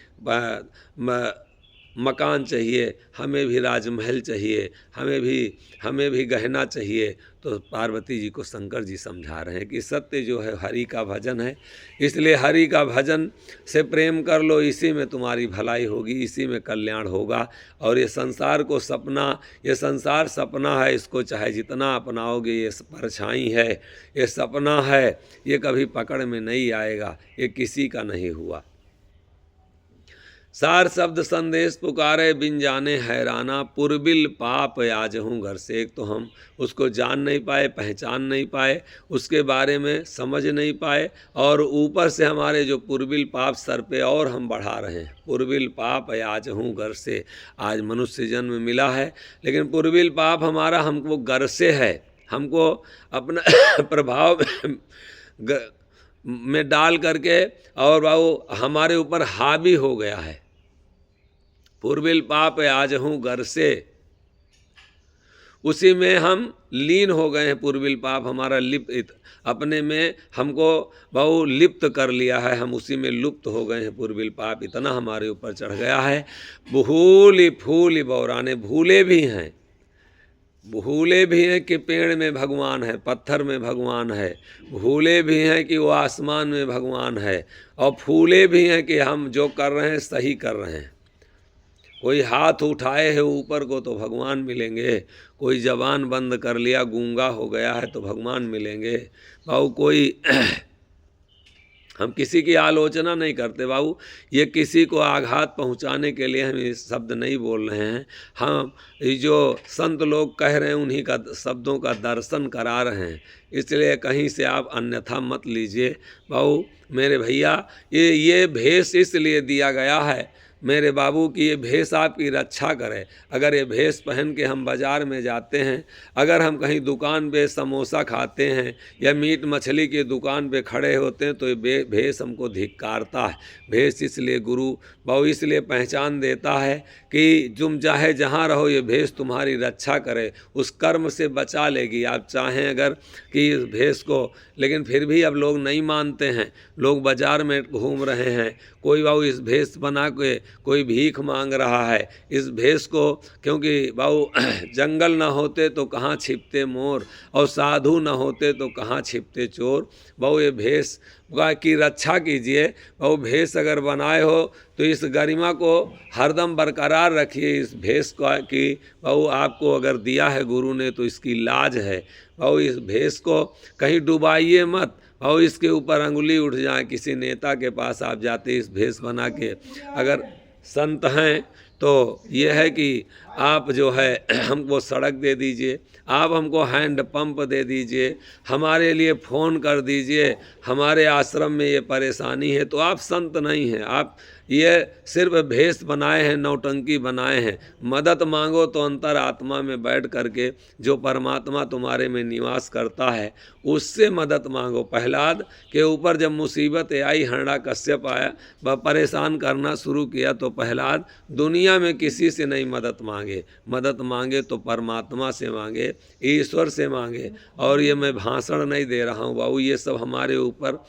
मकान चाहिए, हमें भी राजमहल चाहिए, हमें भी गहना चाहिए, तो पार्वती जी को शंकर जी समझा रहे हैं कि सत्य जो है हरि का भजन है, इसलिए हरि का भजन से प्रेम कर लो, इसी में तुम्हारी भलाई होगी, इसी में कल्याण होगा। और ये संसार को सपना, ये संसार सपना है, इसको चाहे जितना अपनाओगे ये परछाई है, ये सपना है, ये कभी पकड़ में नहीं आएगा, ये किसी का नहीं हुआ। सार शब्द संदेश पुकारे बिन जाने हैराना, पूर्विल पाप आज हूँ घर से। एक तो हम उसको जान नहीं पाए, पहचान नहीं पाए, उसके बारे में समझ नहीं पाए, और ऊपर से हमारे जो पूर्विल पाप सर पे और हम बढ़ा रहे हैं। पूर्विल पाप आज हूँ घर से, आज मनुष्य जन्म मिला है, लेकिन पूर्विल पाप हमारा हमको घर से है, हमको अपना प्रभाव में डाल करके और वो हमारे ऊपर हावी हो गया है। पूर्विल पाप आज हूँ घर से, उसी में हम लीन हो गए हैं। पूर्विल पाप हमारा लिप्त, अपने में हमको बहु लिप्त कर लिया है, हम उसी में लुप्त हो गए हैं। पूर्विल पाप इतना हमारे ऊपर चढ़ गया है। भूली फूली बौराने, भूले भी हैं, भूले भी हैं कि पेड़ में भगवान है, पत्थर में भगवान है, भूले भी हैं कि वो आसमान में भगवान है, और फूले भी हैं कि हम जो कर रहे हैं सही कर रहे हैं। कोई हाथ उठाए है ऊपर को तो भगवान मिलेंगे, कोई जबान बंद कर लिया गूंगा हो गया है तो भगवान मिलेंगे। बाबू कोई हम किसी की आलोचना नहीं करते बाबू, ये किसी को आघात पहुंचाने के लिए हम ये शब्द नहीं बोल रहे हैं। हम जो संत लोग कह रहे हैं उन्हीं का शब्दों का दर्शन करा रहे हैं, इसलिए कहीं से आप अन्यथा मत लीजिए। बाबू मेरे भैया, ये भेष इसलिए दिया गया है मेरे बाबू की ये भेष आपकी रक्षा करे। अगर ये भेष पहन के हम बाज़ार में जाते हैं, अगर हम कहीं दुकान पे समोसा खाते हैं या मीट मछली की दुकान पे खड़े होते हैं, तो ये भेष हमको धिक्कारता है। भेष इसलिए गुरु बाबू इसलिए पहचान देता है कि तुम चाहे जहाँ रहो ये भेष तुम्हारी रक्षा करे, उस कर्म से बचा लेगी। आप चाहें अगर कि इस भेष को, लेकिन फिर भी अब लोग नहीं मानते हैं, लोग बाज़ार में घूम रहे हैं, कोई बाबू इस भेष बना के कोई भीख मांग रहा है। इस भेष को, क्योंकि बाबू जंगल न होते तो कहाँ छिपते मोर, और साधु न होते तो कहाँ छिपते चोर। बाबू ये भेष की रक्षा कीजिए। बाबू भेष अगर बनाए हो तो इस गरिमा को हरदम बरकरार रखिए। इस भेष का कि बाबू आपको अगर दिया है गुरु ने तो इसकी लाज है। बाबू इस भेष को कहीं डुबाइए मत। और इसके ऊपर अंगुली उठ जाए, किसी नेता के पास आप जाते इस भेष बना के, अगर संत हैं तो ये है कि आप जो है हमको सड़क दे दीजिए, आप हमको हैंड पंप दे दीजिए, हमारे लिए फ़ोन कर दीजिए, हमारे आश्रम में ये परेशानी है, तो आप संत नहीं हैं। आप ये सिर्फ भेष बनाए हैं, नौटंकी बनाए हैं। मदद मांगो तो अंतर आत्मा में बैठ करके जो परमात्मा तुम्हारे में निवास करता है उससे मदद मांगो। प्रहलाद के ऊपर जब मुसीबत आई, हिरण्यकश्यप आया, वह परेशान करना शुरू किया, तो प्रहलाद दुनिया में किसी से नहीं मदद मांगे। मदद मांगे तो परमात्मा से मांगे, ईश्वर से मांगे। और ये मैं भाषण नहीं दे रहा हूँ बाबू, ये सब हमारे ऊपर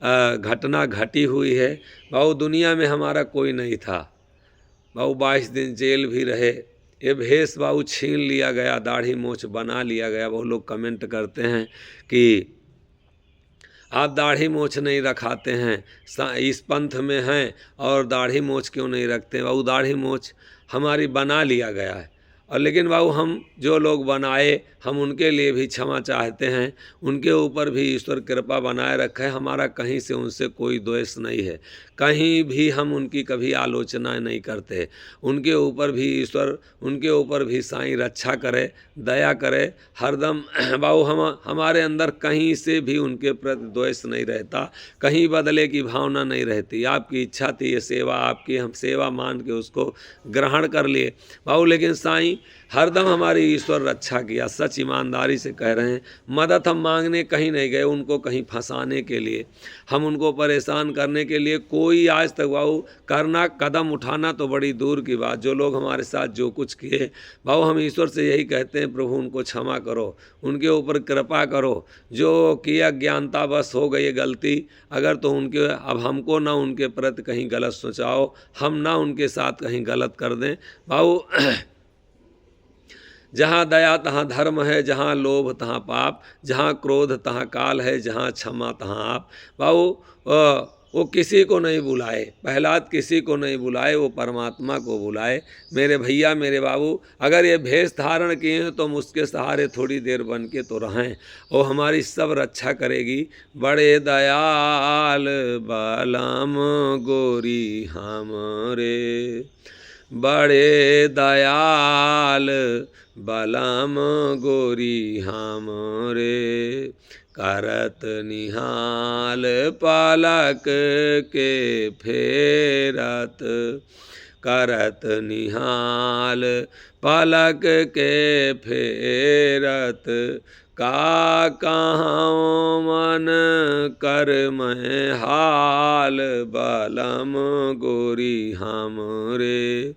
घटना घटी हुई है। बाबू दुनिया में हमारा कोई नहीं था। बाबू 22 दिन जेल भी रहे। ये भेष बाबू छीन लिया गया, दाढ़ी मूछ बना लिया गया। वो लोग कमेंट करते हैं कि आप दाढ़ी मूछ नहीं रखाते हैं, इस पंथ में हैं और दाढ़ी मूछ क्यों नहीं रखते। बाबू दाढ़ी मूछ हमारी बना लिया गया है, और लेकिन बाबू हम जो लोग बनाए हम उनके लिए भी क्षमा चाहते हैं। उनके ऊपर भी ईश्वर कृपा बनाए रखे। हमारा कहीं से उनसे कोई द्वेष नहीं है, कहीं भी हम उनकी कभी आलोचना नहीं करते। उनके ऊपर भी ईश्वर, उनके ऊपर भी साईं रक्षा करे, दया करे हरदम। बाबू हमारे अंदर कहीं से भी उनके प्रति द्वेष नहीं रहता, कहीं बदले की भावना नहीं रहती। आपकी इच्छा थी ये सेवा आपकी, हम सेवा मान के उसको ग्रहण कर लिए बाबू। लेकिन साईं हरदम हमारी ईश्वर रक्षा किया। सच ईमानदारी से कह रहे हैं, मदद हम मांगने कहीं नहीं गए, उनको कहीं फंसाने के लिए, हम उनको परेशान करने के लिए कोई आज तक बाबू करना, कदम उठाना तो बड़ी दूर की बात। जो लोग हमारे साथ जो कुछ किए बाबू, हम ईश्वर से यही कहते हैं, प्रभु उनको क्षमा करो, उनके ऊपर कृपा करो। जो किया ज्ञानता बस हो गई गलती अगर, तो उनके अब हमको ना उनके प्रति कहीं गलत सोचाओ, हम ना उनके साथ कहीं गलत कर दें बाबू। जहाँ दया तहाँ धर्म है, जहाँ लोभ तहाँ पाप, जहाँ क्रोध तहाँ काल है, जहाँ क्षमा तहाँ आप। बाबू वो किसी को नहीं बुलाए, प्रहलाद किसी को नहीं बुलाए, वो परमात्मा को बुलाए। मेरे भैया मेरे बाबू, अगर ये भेष धारण किए हैं तो हम उसके सहारे थोड़ी देर बन के तो रहें, वो हमारी सब रक्षा करेगी। बड़े दयाल बालाम गोरी हमरे, बड़े दयाल बलम गोरी हमरे, करत निहाल पलक के फेरत, करत निहाल पलक के फेरत, का कहाँ मन कर मैं हाल बलम गोरी हमरे,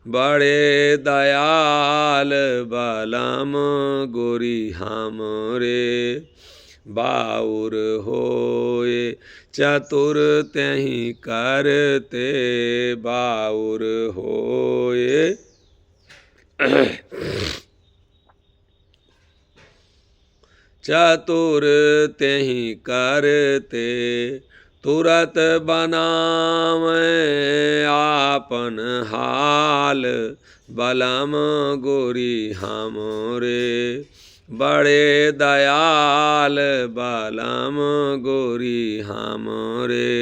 बड़े दयाल बलम गोरी हमरे, बाउर होए चतुर तेहि करते, बाउर होए चतुर तेहि करते, तुरत बनावे आपन हाल बलम गोरी हमरे, बड़े दयाल बलम गोरी हमरे,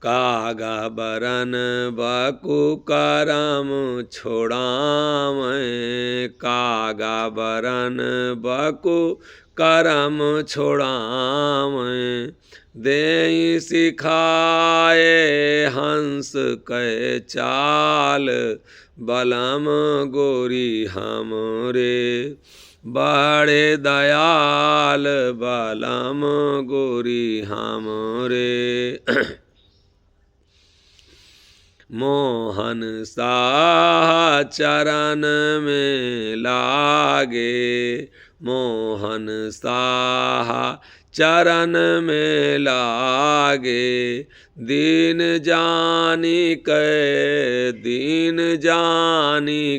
कागा बरन बकु करम छोड़ावें, कागा बरन बकु करम छोड़ावें, देई सिखाए हंस कै चाल बलम गोरी हमरे, बड़े दयाल बलम गोरी हमरे, मोहन साह चरण में लागे, मोहन साह चरण में लागे। दीन जानी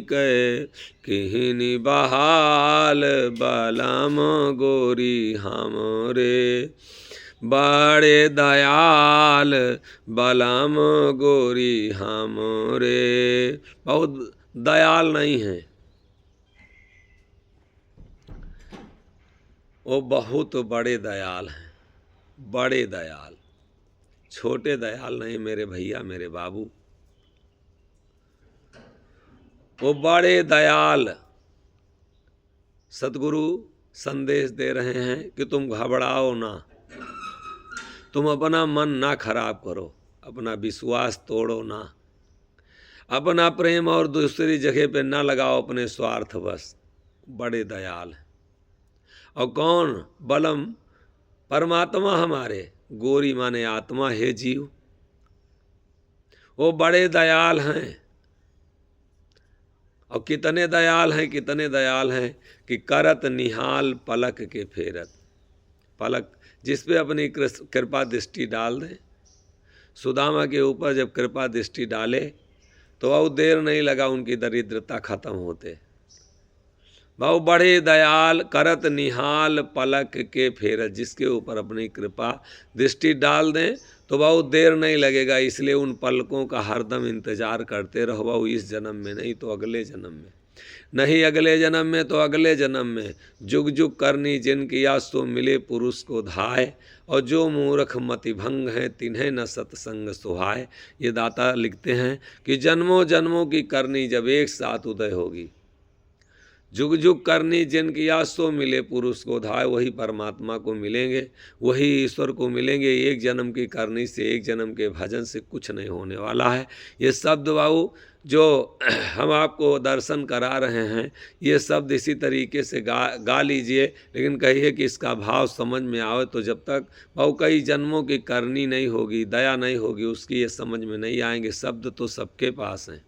कै किहनी बहाल बलम गोरी हमरे। बड़े दयाल बलम गोरी हमरे। बहुत दयाल नहीं हैं, वो बहुत बड़े दयाल हैं, बड़े दयाल, छोटे दयाल नहीं मेरे भैया मेरे बाबू। वो बड़े दयाल सतगुरु संदेश दे रहे हैं कि तुम घबराओ ना, तुम अपना मन ना खराब करो, अपना विश्वास तोड़ो ना, अपना प्रेम और दूसरी जगह पे ना लगाओ अपने स्वार्थ बस। बड़े दयाल हैं। और कौन? बलम परमात्मा हमारे, गोरी माने आत्मा है जीव, वो बड़े दयाल हैं। और कितने दयाल हैं, कितने दयाल हैं कि करत निहाल पलक के फेरत। पलक जिस पे अपनी कृपा दृष्टि डाल दें, सुदामा के ऊपर जब कृपा दृष्टि डाले तो वो देर नहीं लगा उनकी दरिद्रता खत्म होते। बहु बड़े दयाल करत निहाल पलक के फेरत, जिसके ऊपर अपनी कृपा दृष्टि डाल दें तो बहुत देर नहीं लगेगा। इसलिए उन पलकों का हरदम इंतजार करते रहो, बहु इस जन्म में नहीं तो अगले जन्म में, नहीं अगले जन्म में तो अगले जन्म में। जुग जुग करनी जिनकी आस तो मिले पुरुष को धाय, और जो मूर्ख मति भंग हैं तिन्हें न सत्संग सुहाय। ये दाता लिखते हैं कि जन्मों जन्मों की करनी जब एक साथ उदय होगी, जुग जुग करनी जिनकी आस तो मिले पुरुष को धाय, वही परमात्मा को मिलेंगे, वही ईश्वर को मिलेंगे। एक जन्म की करनी से, एक जन्म के भजन से कुछ नहीं होने वाला है। ये शब्द बाबू जो हम आपको दर्शन करा रहे हैं, ये शब्द इसी तरीके से गा लीजिए, लेकिन कहिए कि इसका भाव समझ में आवे। तो जब तक बाबू कई जन्मों की करनी नहीं होगी, दया नहीं होगी, उसकी ये समझ में नहीं आएंगे। शब्द तो सबके पास हैं।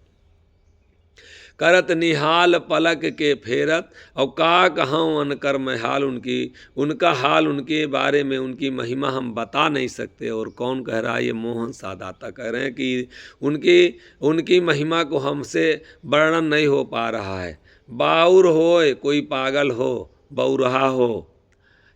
करत निहाल पलक के फेरत, और का कहूँ अनकर मैं हाल उनकी, उनका हाल उनके बारे में, उनकी महिमा हम बता नहीं सकते। और कौन कह रहा है? ये मोहन सादाता कह रहे हैं कि उनकी महिमा को हमसे वर्णन नहीं हो पा रहा है। बाउर हो, कोई पागल हो, बौरहा हो,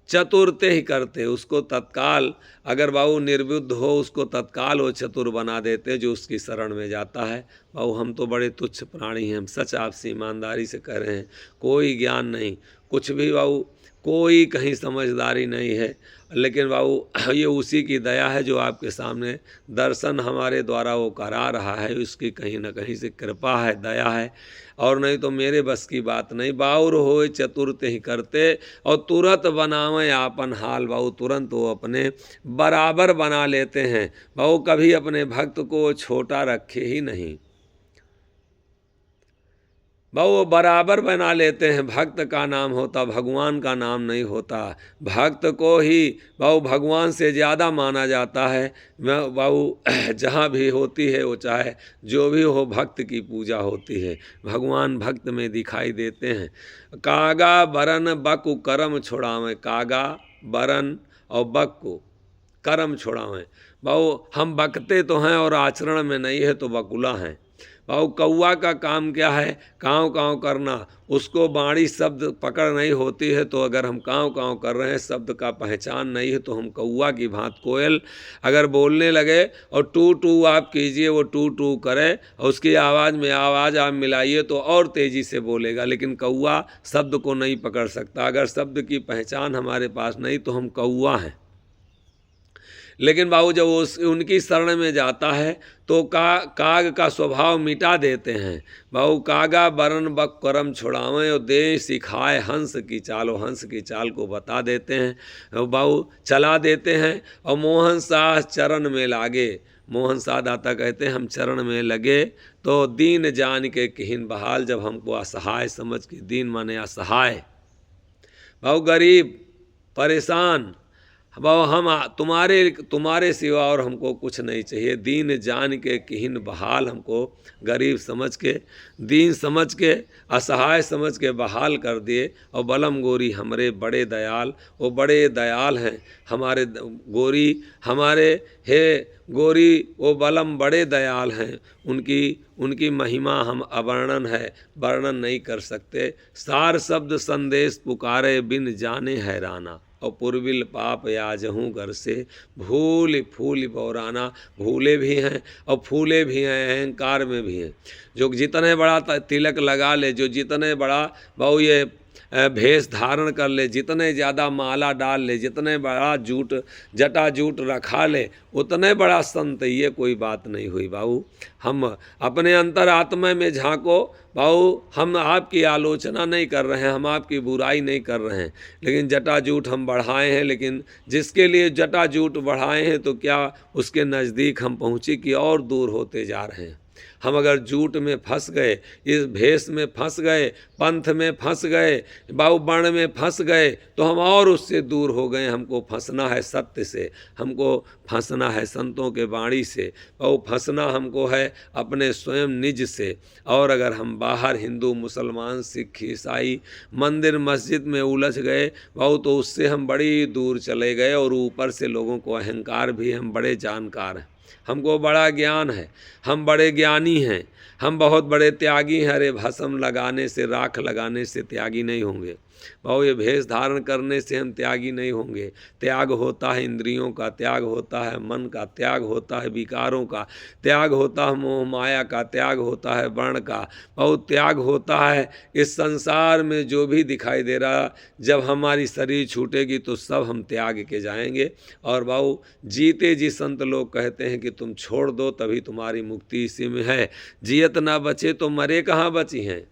चतुरते ही करते उसको तत्काल, अगर बाबू निर्बुद्ध हो उसको तत्काल वो चतुर बना देते जो उसकी शरण में जाता है। बाबू हम तो बड़े तुच्छ प्राणी हैं, हम सच आपसे ईमानदारी से कह रहे हैं, कोई ज्ञान नहीं, कुछ भी बाबू, कोई कहीं समझदारी नहीं है। लेकिन बाबू ये उसी की दया है जो आपके सामने दर्शन हमारे द्वारा वो करा रहा है, उसकी कहीं ना कहीं से कृपा है, दया है, और नहीं तो मेरे बस की बात नहीं। बाउर होए चतुरते ही करते, और तुरंत बनावें आपन हाल। बाबू तुरंत वो अपने बराबर बना लेते हैं। बाबू कभी अपने भक्त को छोटा रखे ही नहीं, बाबू वो बराबर बना लेते हैं। भक्त का नाम होता, भगवान का नाम नहीं होता। भक्त को ही बाबू भगवान से ज़्यादा माना जाता है। बाबू जहाँ भी होती है वो, चाहे जो भी हो, भक्त की पूजा होती है, भगवान भक्त में दिखाई देते हैं। कागा बरन बकु करम छोड़ावें, कागा बरन और बक को कर्म छोड़ावें। बाबू हम बकते तो हैं और आचरण में नहीं है तो बकुला हैं। बाबू कौआ का काम क्या है? काँव काँव करना। उसको बाणी शब्द पकड़ नहीं होती है, तो अगर हम काँव काँव कर रहे हैं, शब्द का पहचान नहीं है, तो हम कौआ की भांत, कोयल अगर बोलने लगे और टू टू आप कीजिए, वो टू टू करे, और उसकी आवाज़ में आवाज़ आप मिलाइए तो और तेज़ी से बोलेगा। लेकिन कौआ शब्द को नहीं पकड़ सकता। अगर शब्द की पहचान हमारे पास नहीं तो हम कौआ हैं। लेकिन बाबू जब वो उनकी शरण में जाता है तो काग का स्वभाव मिटा देते हैं। बाबू कागा बरन बक करम छुड़ावें, और दे सिखाए हंस की चाल, हंस की चाल को बता देते हैं, बाबू चला देते हैं। और मोहन शाह चरण में लागे, मोहन शाह दाता कहते हैं हम चरण में लगे तो दीन जान के किहिन बहाल। जब हमको असहाय समझ के, दीन माने असहाय, बाबू गरीब परेशान, बाबा हम तुम्हारे सिवा और हमको कुछ नहीं चाहिए। दीन जान के किहिन बहाल, हमको गरीब समझ के, दीन समझ के, असहाय समझ के बहाल कर दिए। और बलम गोरी हमरे बड़े दयाल, वो बड़े दयाल हैं हमारे गोरी, हमारे हे गोरी वो बलम बड़े दयाल हैं। उनकी महिमा हम अवर्णन है, वर्णन नहीं कर सकते। सार शब्द संदेश पुकारे बिन जाने हैराना, और पूर्विल पाप याजहूँ घर से भूल फूल बौराना। भूले भी हैं और फूले भी हैं, अहंकार में भी हैं। जो जितने बड़ा तिलक लगा ले, जो जितने बड़ा बहु ये भेष धारण कर ले, जितने ज़्यादा माला डाल ले, जितने बड़ा जूट जटा जूट रखा ले, उतने बड़ा संत। ये कोई बात नहीं हुई बाबू। हम अपने अंतर आत्मा में झांको बाबू। हम आपकी आलोचना नहीं कर रहे हैं, हम आपकी बुराई नहीं कर रहे हैं, लेकिन जटा जूट हम बढ़ाए हैं। लेकिन जिसके लिए जटा जूट बढ़ाए हैं तो क्या उसके नज़दीक हम पहुँचे कि और दूर होते जा रहे हैं। हम अगर जूट में फंस गए, इस भेष में फंस गए, पंथ में फंस गए, बाबू वर्ण में फंस गए, तो हम और उससे दूर हो गए। हमको फंसना है सत्य से, हमको फंसना है संतों के वाणी से, बाबू फंसना हमको है अपने स्वयं निज से। और अगर हम बाहर हिंदू मुसलमान सिख ईसाई मंदिर मस्जिद में उलझ गए बाबू, तो उससे हम बड़ी दूर चले गए। और ऊपर से लोगों को अहंकार भी, हम बड़े जानकार हैं, हमको बड़ा ज्ञान है, हम बड़े ज्ञानी हैं, हम बहुत बड़े त्यागी हैं। अरे भस्म लगाने से, राख लगाने से त्यागी नहीं होंगे भाव। ये भेष धारण करने से हम त्यागी नहीं होंगे। त्याग होता है इंद्रियों का, त्याग होता है मन का, त्याग होता है विकारों का, त्याग होता है मोह माया का, त्याग होता है वर्ण का, बहुत त्याग होता है। इस संसार में जो भी दिखाई दे रहा, जब हमारी शरीर छूटेगी तो सब हम त्याग के जाएंगे। और बाबू जीते जी संत लोग कहते हैं कि तुम छोड़ दो तभी तुम्हारी मुक्ति इसी में है। जियत ना बचे तो मरे कहाँ बची हैं।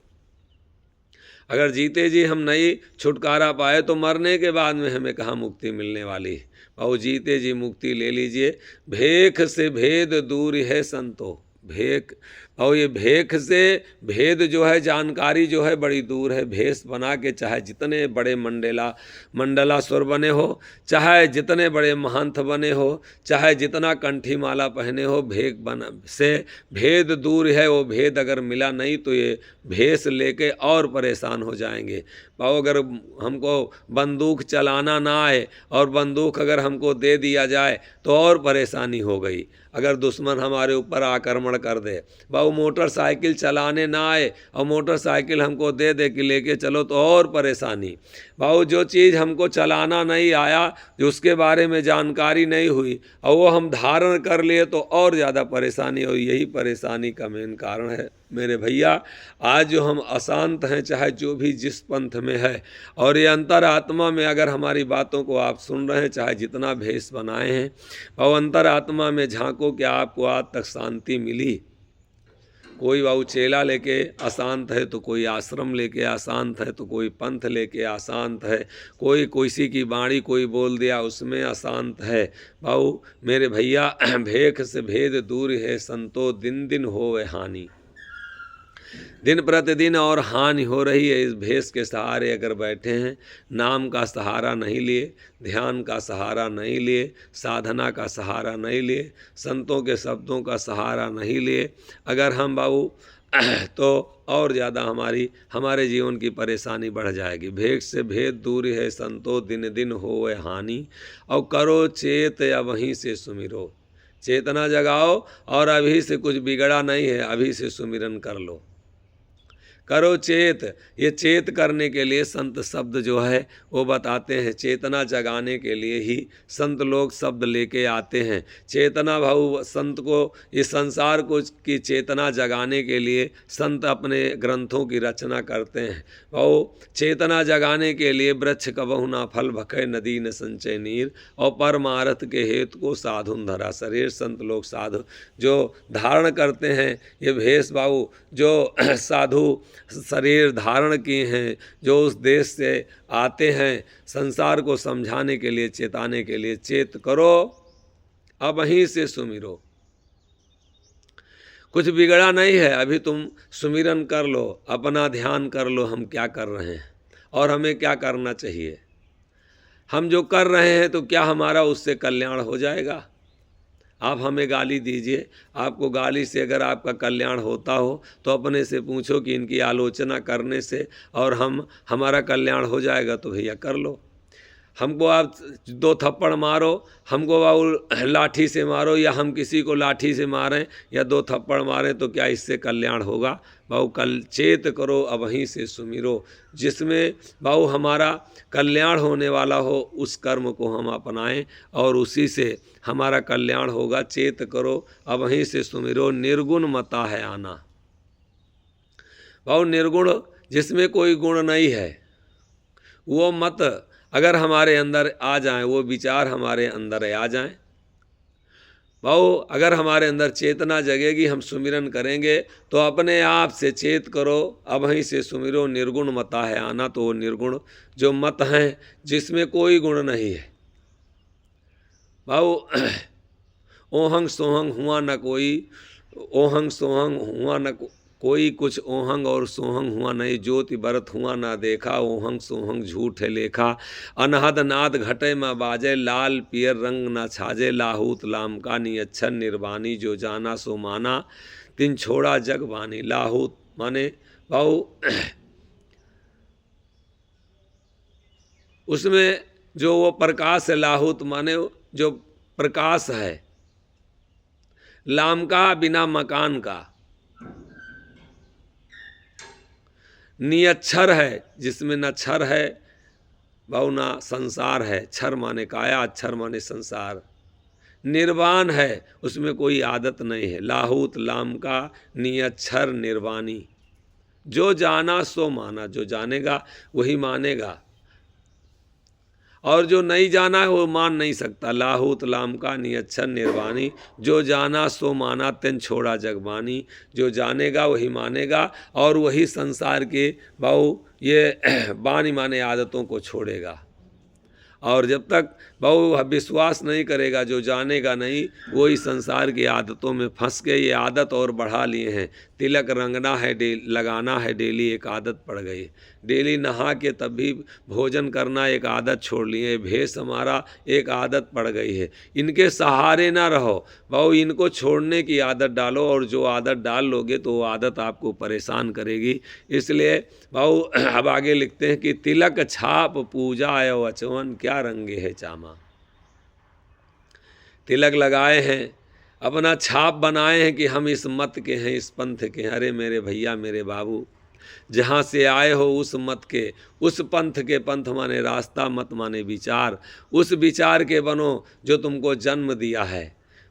अगर जीते जी हम नहीं छुटकारा पाए तो मरने के बाद में हमें कहाँ मुक्ति मिलने वाली है। और जीते जी मुक्ति ले लीजिए। भेख से भेद दूर है संतो, भेख। और ये भेख से भेद जो है, जानकारी जो है बड़ी दूर है। भेष बना के चाहे जितने बड़े मंडलास्वर बने हो, चाहे जितने बड़े महंत बने हो, चाहे जितना कंठी माला पहने हो, भेद बना से भेद दूर है। वो भेद अगर मिला नहीं तो ये भेष लेके और परेशान हो जाएंगे। और अगर हमको बंदूक चलाना ना आए और बंदूक अगर हमको दे दिया जाए तो और परेशानी हो गई। अगर दुश्मन हमारे ऊपर आक्रमण कर दे, बाबू मोटरसाइकिल चलाने ना आए और मोटरसाइकिल हमको दे दे कि लेके चलो तो और परेशानी। बाबू जो चीज़ हमको चलाना नहीं आया, जो उसके बारे में जानकारी नहीं हुई और वो हम धारण कर लिए तो और ज़्यादा परेशानी। और यही परेशानी का मेन कारण है मेरे भैया। आज जो हम अशांत हैं, चाहे जो भी जिस पंथ में है, और ये अंतरात्मा में अगर हमारी बातों को आप सुन रहे हैं, चाहे जितना भेष बनाए हैं, और अंतरात्मा में झांको कि आपको आज तक शांति मिली। कोई बाबू चेला लेके अशांत है, तो कोई आश्रम लेके अशांत है, तो कोई पंथ लेके अशांत है, कोई किसी की बाणी कोई बोल दिया उसमें अशांत है। बाबू मेरे भैया भेख से भेद दूर है संतो, दिन दिन होवे हानि। दिन प्रतिदिन और हानि हो रही है। इस भेष के सहारे अगर बैठे हैं, नाम का सहारा नहीं लिए, ध्यान का सहारा नहीं लिए, साधना का सहारा नहीं लिए, संतों के शब्दों का सहारा नहीं लिए, अगर हम बाबू तो और ज़्यादा हमारे जीवन की परेशानी बढ़ जाएगी। भेष से भेद दूर है संतो, दिन दिन होवे हानि। और करो चेत या वहीं से सुमिरो, चेतना जगाओ और अभी से कुछ बिगड़ा नहीं है, अभी से सुमिरन कर लो। करो चेत, ये चेत करने के लिए संत शब्द जो है वो बताते हैं। चेतना जगाने के लिए ही संत लोग शब्द लेके आते हैं। चेतना भाव संत को, इस संसार को की चेतना जगाने के लिए संत अपने ग्रंथों की रचना करते हैं। भाव चेतना जगाने के लिए वृक्ष कबहु ना फल भखे, नदी न संचय नीर, और परमारथ के हेतु को साधुन धरा शरीर। संत लोग साधु जो धारण करते हैं ये भेष बाबू, जो साधु शरीर धारण किए हैं, जो उस देश से आते हैं संसार को समझाने के लिए, चेताने के लिए। चेत करो अब वहीं से सुमिरो, कुछ बिगड़ा नहीं है, अभी तुम सुमिरन कर लो, अपना ध्यान कर लो हम क्या कर रहे हैं और हमें क्या करना चाहिए। हम जो कर रहे हैं तो क्या हमारा उससे कल्याण हो जाएगा? आप हमें गाली दीजिए, आपको गाली से अगर आपका कल्याण होता हो तो अपने से पूछो कि इनकी आलोचना करने से और हमारा कल्याण हो जाएगा तो भैया कर लो। हमको आप 2 थप्पड़ मारो, हमको बाबू लाठी से मारो, या हम किसी को लाठी से मारें या 2 थप्पड़ मारें, तो क्या इससे कल्याण होगा? बाबू कल चेत करो अबहीं से सुमिरो, जिसमें बाबू हमारा कल्याण होने वाला हो उस कर्म को हम अपनाएं और उसी से हमारा कल्याण होगा। चेत करो अबहीं से सुमिरो, निर्गुण मता है आना। बाबू निर्गुण जिसमें कोई गुण नहीं है वो मत अगर हमारे अंदर आ जाएं, वो विचार हमारे अंदर आ जाएं, भाऊ अगर हमारे अंदर चेतना जगेगी, हम सुमिरन करेंगे तो अपने आप से चेत करो अबहीं से सुमिरो, निर्गुण मता है आना। तो वो निर्गुण जो मत हैं जिसमें कोई गुण नहीं है भाऊ, ओहंग सोहंग हुआ न कोई, ओहंग सोहंग हुआ न कोई कुछ, ओहंग और सोहंग हुआ नहीं, ज्योति बरत हुआ ना देखा, ओहंग सोहंग झूठ है लेखा, अनहद नाद घटे में बाजे, लाल पियर रंग न छाजे, लाहूत लाम का नी अच्छन निर्वाणी, जो जाना सो माना, तिन छोड़ा जग बानी। लाहूत माने भाऊ उसमें जो वो प्रकाश है, लाहूत माने जो प्रकाश है, लाम का बिना मकान का, नियच्छर है जिसमें न छर है भाऊ ना संसार है, छर माने काया, अक्षर माने संसार, निर्वाण है उसमें कोई आदत नहीं है। लाहूत लाम का नियच्छर निर्वाणी, जो जाना सो माना, जो जानेगा वही मानेगा और जो नहीं जाना है वो मान नहीं सकता। लाहूत लाम का नियच्छर निर्वाणी, जो जाना सो माना, तिन छोड़ा जगबानी, जो जानेगा वही मानेगा और वही संसार के बाऊ ये बानी माने आदतों को छोड़ेगा। और जब तक बहु विश्वास नहीं करेगा, जो जानेगा नहीं, वही संसार की आदतों में फंस के ये आदत और बढ़ा लिए हैं। तिलक रंगना है लगाना है डेली, एक आदत पड़ गई। डेली नहा के तब भी भोजन करना एक आदत छोड़ लिए, भेष हमारा एक आदत पड़ गई है। इनके सहारे ना रहो बहु, इनको छोड़ने की आदत डालो और जो आदत डाल लोगे तो वो आदत आपको परेशान करेगी। इसलिए बहु अब आगे लिखते हैं कि तिलक छाप पूजा आयो अचवन, क्या रंगे है चामा। तिलक लगाए हैं, अपना छाप बनाए हैं कि हम इस मत के हैं, इस पंथ के हैं। अरे मेरे भैया मेरे बाबू, जहाँ से आए हो उस मत के, उस पंथ के, पंथ माने रास्ता, मत माने विचार, उस विचार के बनो जो तुमको जन्म दिया है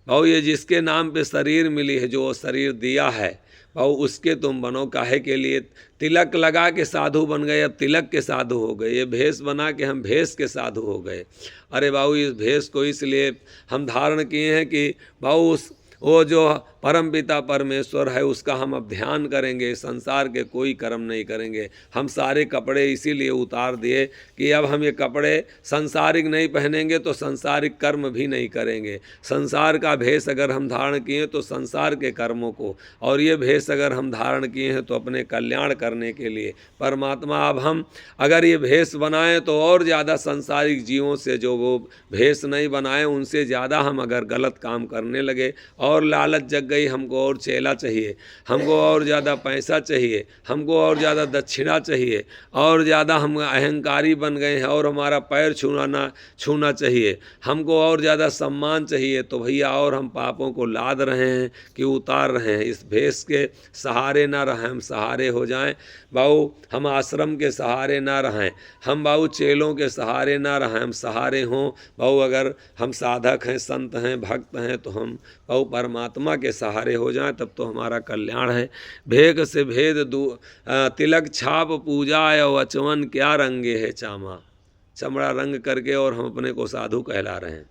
भाऊ। ये जिसके नाम पे शरीर मिली है, जो वो शरीर दिया है भाऊ, उसके तुम बनो। काहे के लिए? तिलक लगा के साधु बन गए, अब तिलक के साधु हो गए। ये भेष बना के हम भेष के साधु हो गए। अरे बाबू इस भेष को इसलिए हम धारण किए हैं कि बाबू वो जो परम पिता परमेश्वर है उसका हम अब ध्यान करेंगे, संसार के कोई कर्म नहीं करेंगे। हम सारे कपड़े इसीलिए उतार दिए कि अब हम ये कपड़े संसारिक नहीं पहनेंगे तो संसारिक कर्म भी नहीं करेंगे। संसार का भेष अगर हम धारण किए तो संसार के कर्मों को, और ये भेष अगर हम धारण किए हैं तो अपने कल्याण करने के लिए परमात्मा। अब हम अगर ये भेष बनाएं तो और ज़्यादा संसारिक जीवों से, जो वो भेष नहीं बनाए उनसे ज़्यादा हम अगर गलत काम करने लगे और लालच जग गई, हमको और चेला चाहिए, हमको और ज़्यादा पैसा चाहिए, हमको और ज़्यादा दक्षिणा चाहिए, और ज़्यादा हम अहंकारी बन गए हैं और हमारा पैर छूना चाहिए, हमको और ज़्यादा सम्मान चाहिए, तो भैया और हम पापों को लाद रहे हैं कि उतार रहे हैं। इस भेष के सहारे ना रहें, हम सहारे हो जाएं बाबू। हम आश्रम के सहारे ना रहें, हम बाबू चेलों के सहारे ना रहें, हम सहारे हों बाबू। अगर हम साधक हैं, संत हैं, भक्त हैं, तो हम बाबू परमात्मा के सहारे हो जाएं, तब तो हमारा कल्याण है। भेग से भेद तिलक छाप पूजा अचवन, क्या रंगे है चामा। चमड़ा रंग करके और हम अपने को साधु कहला रहे हैं।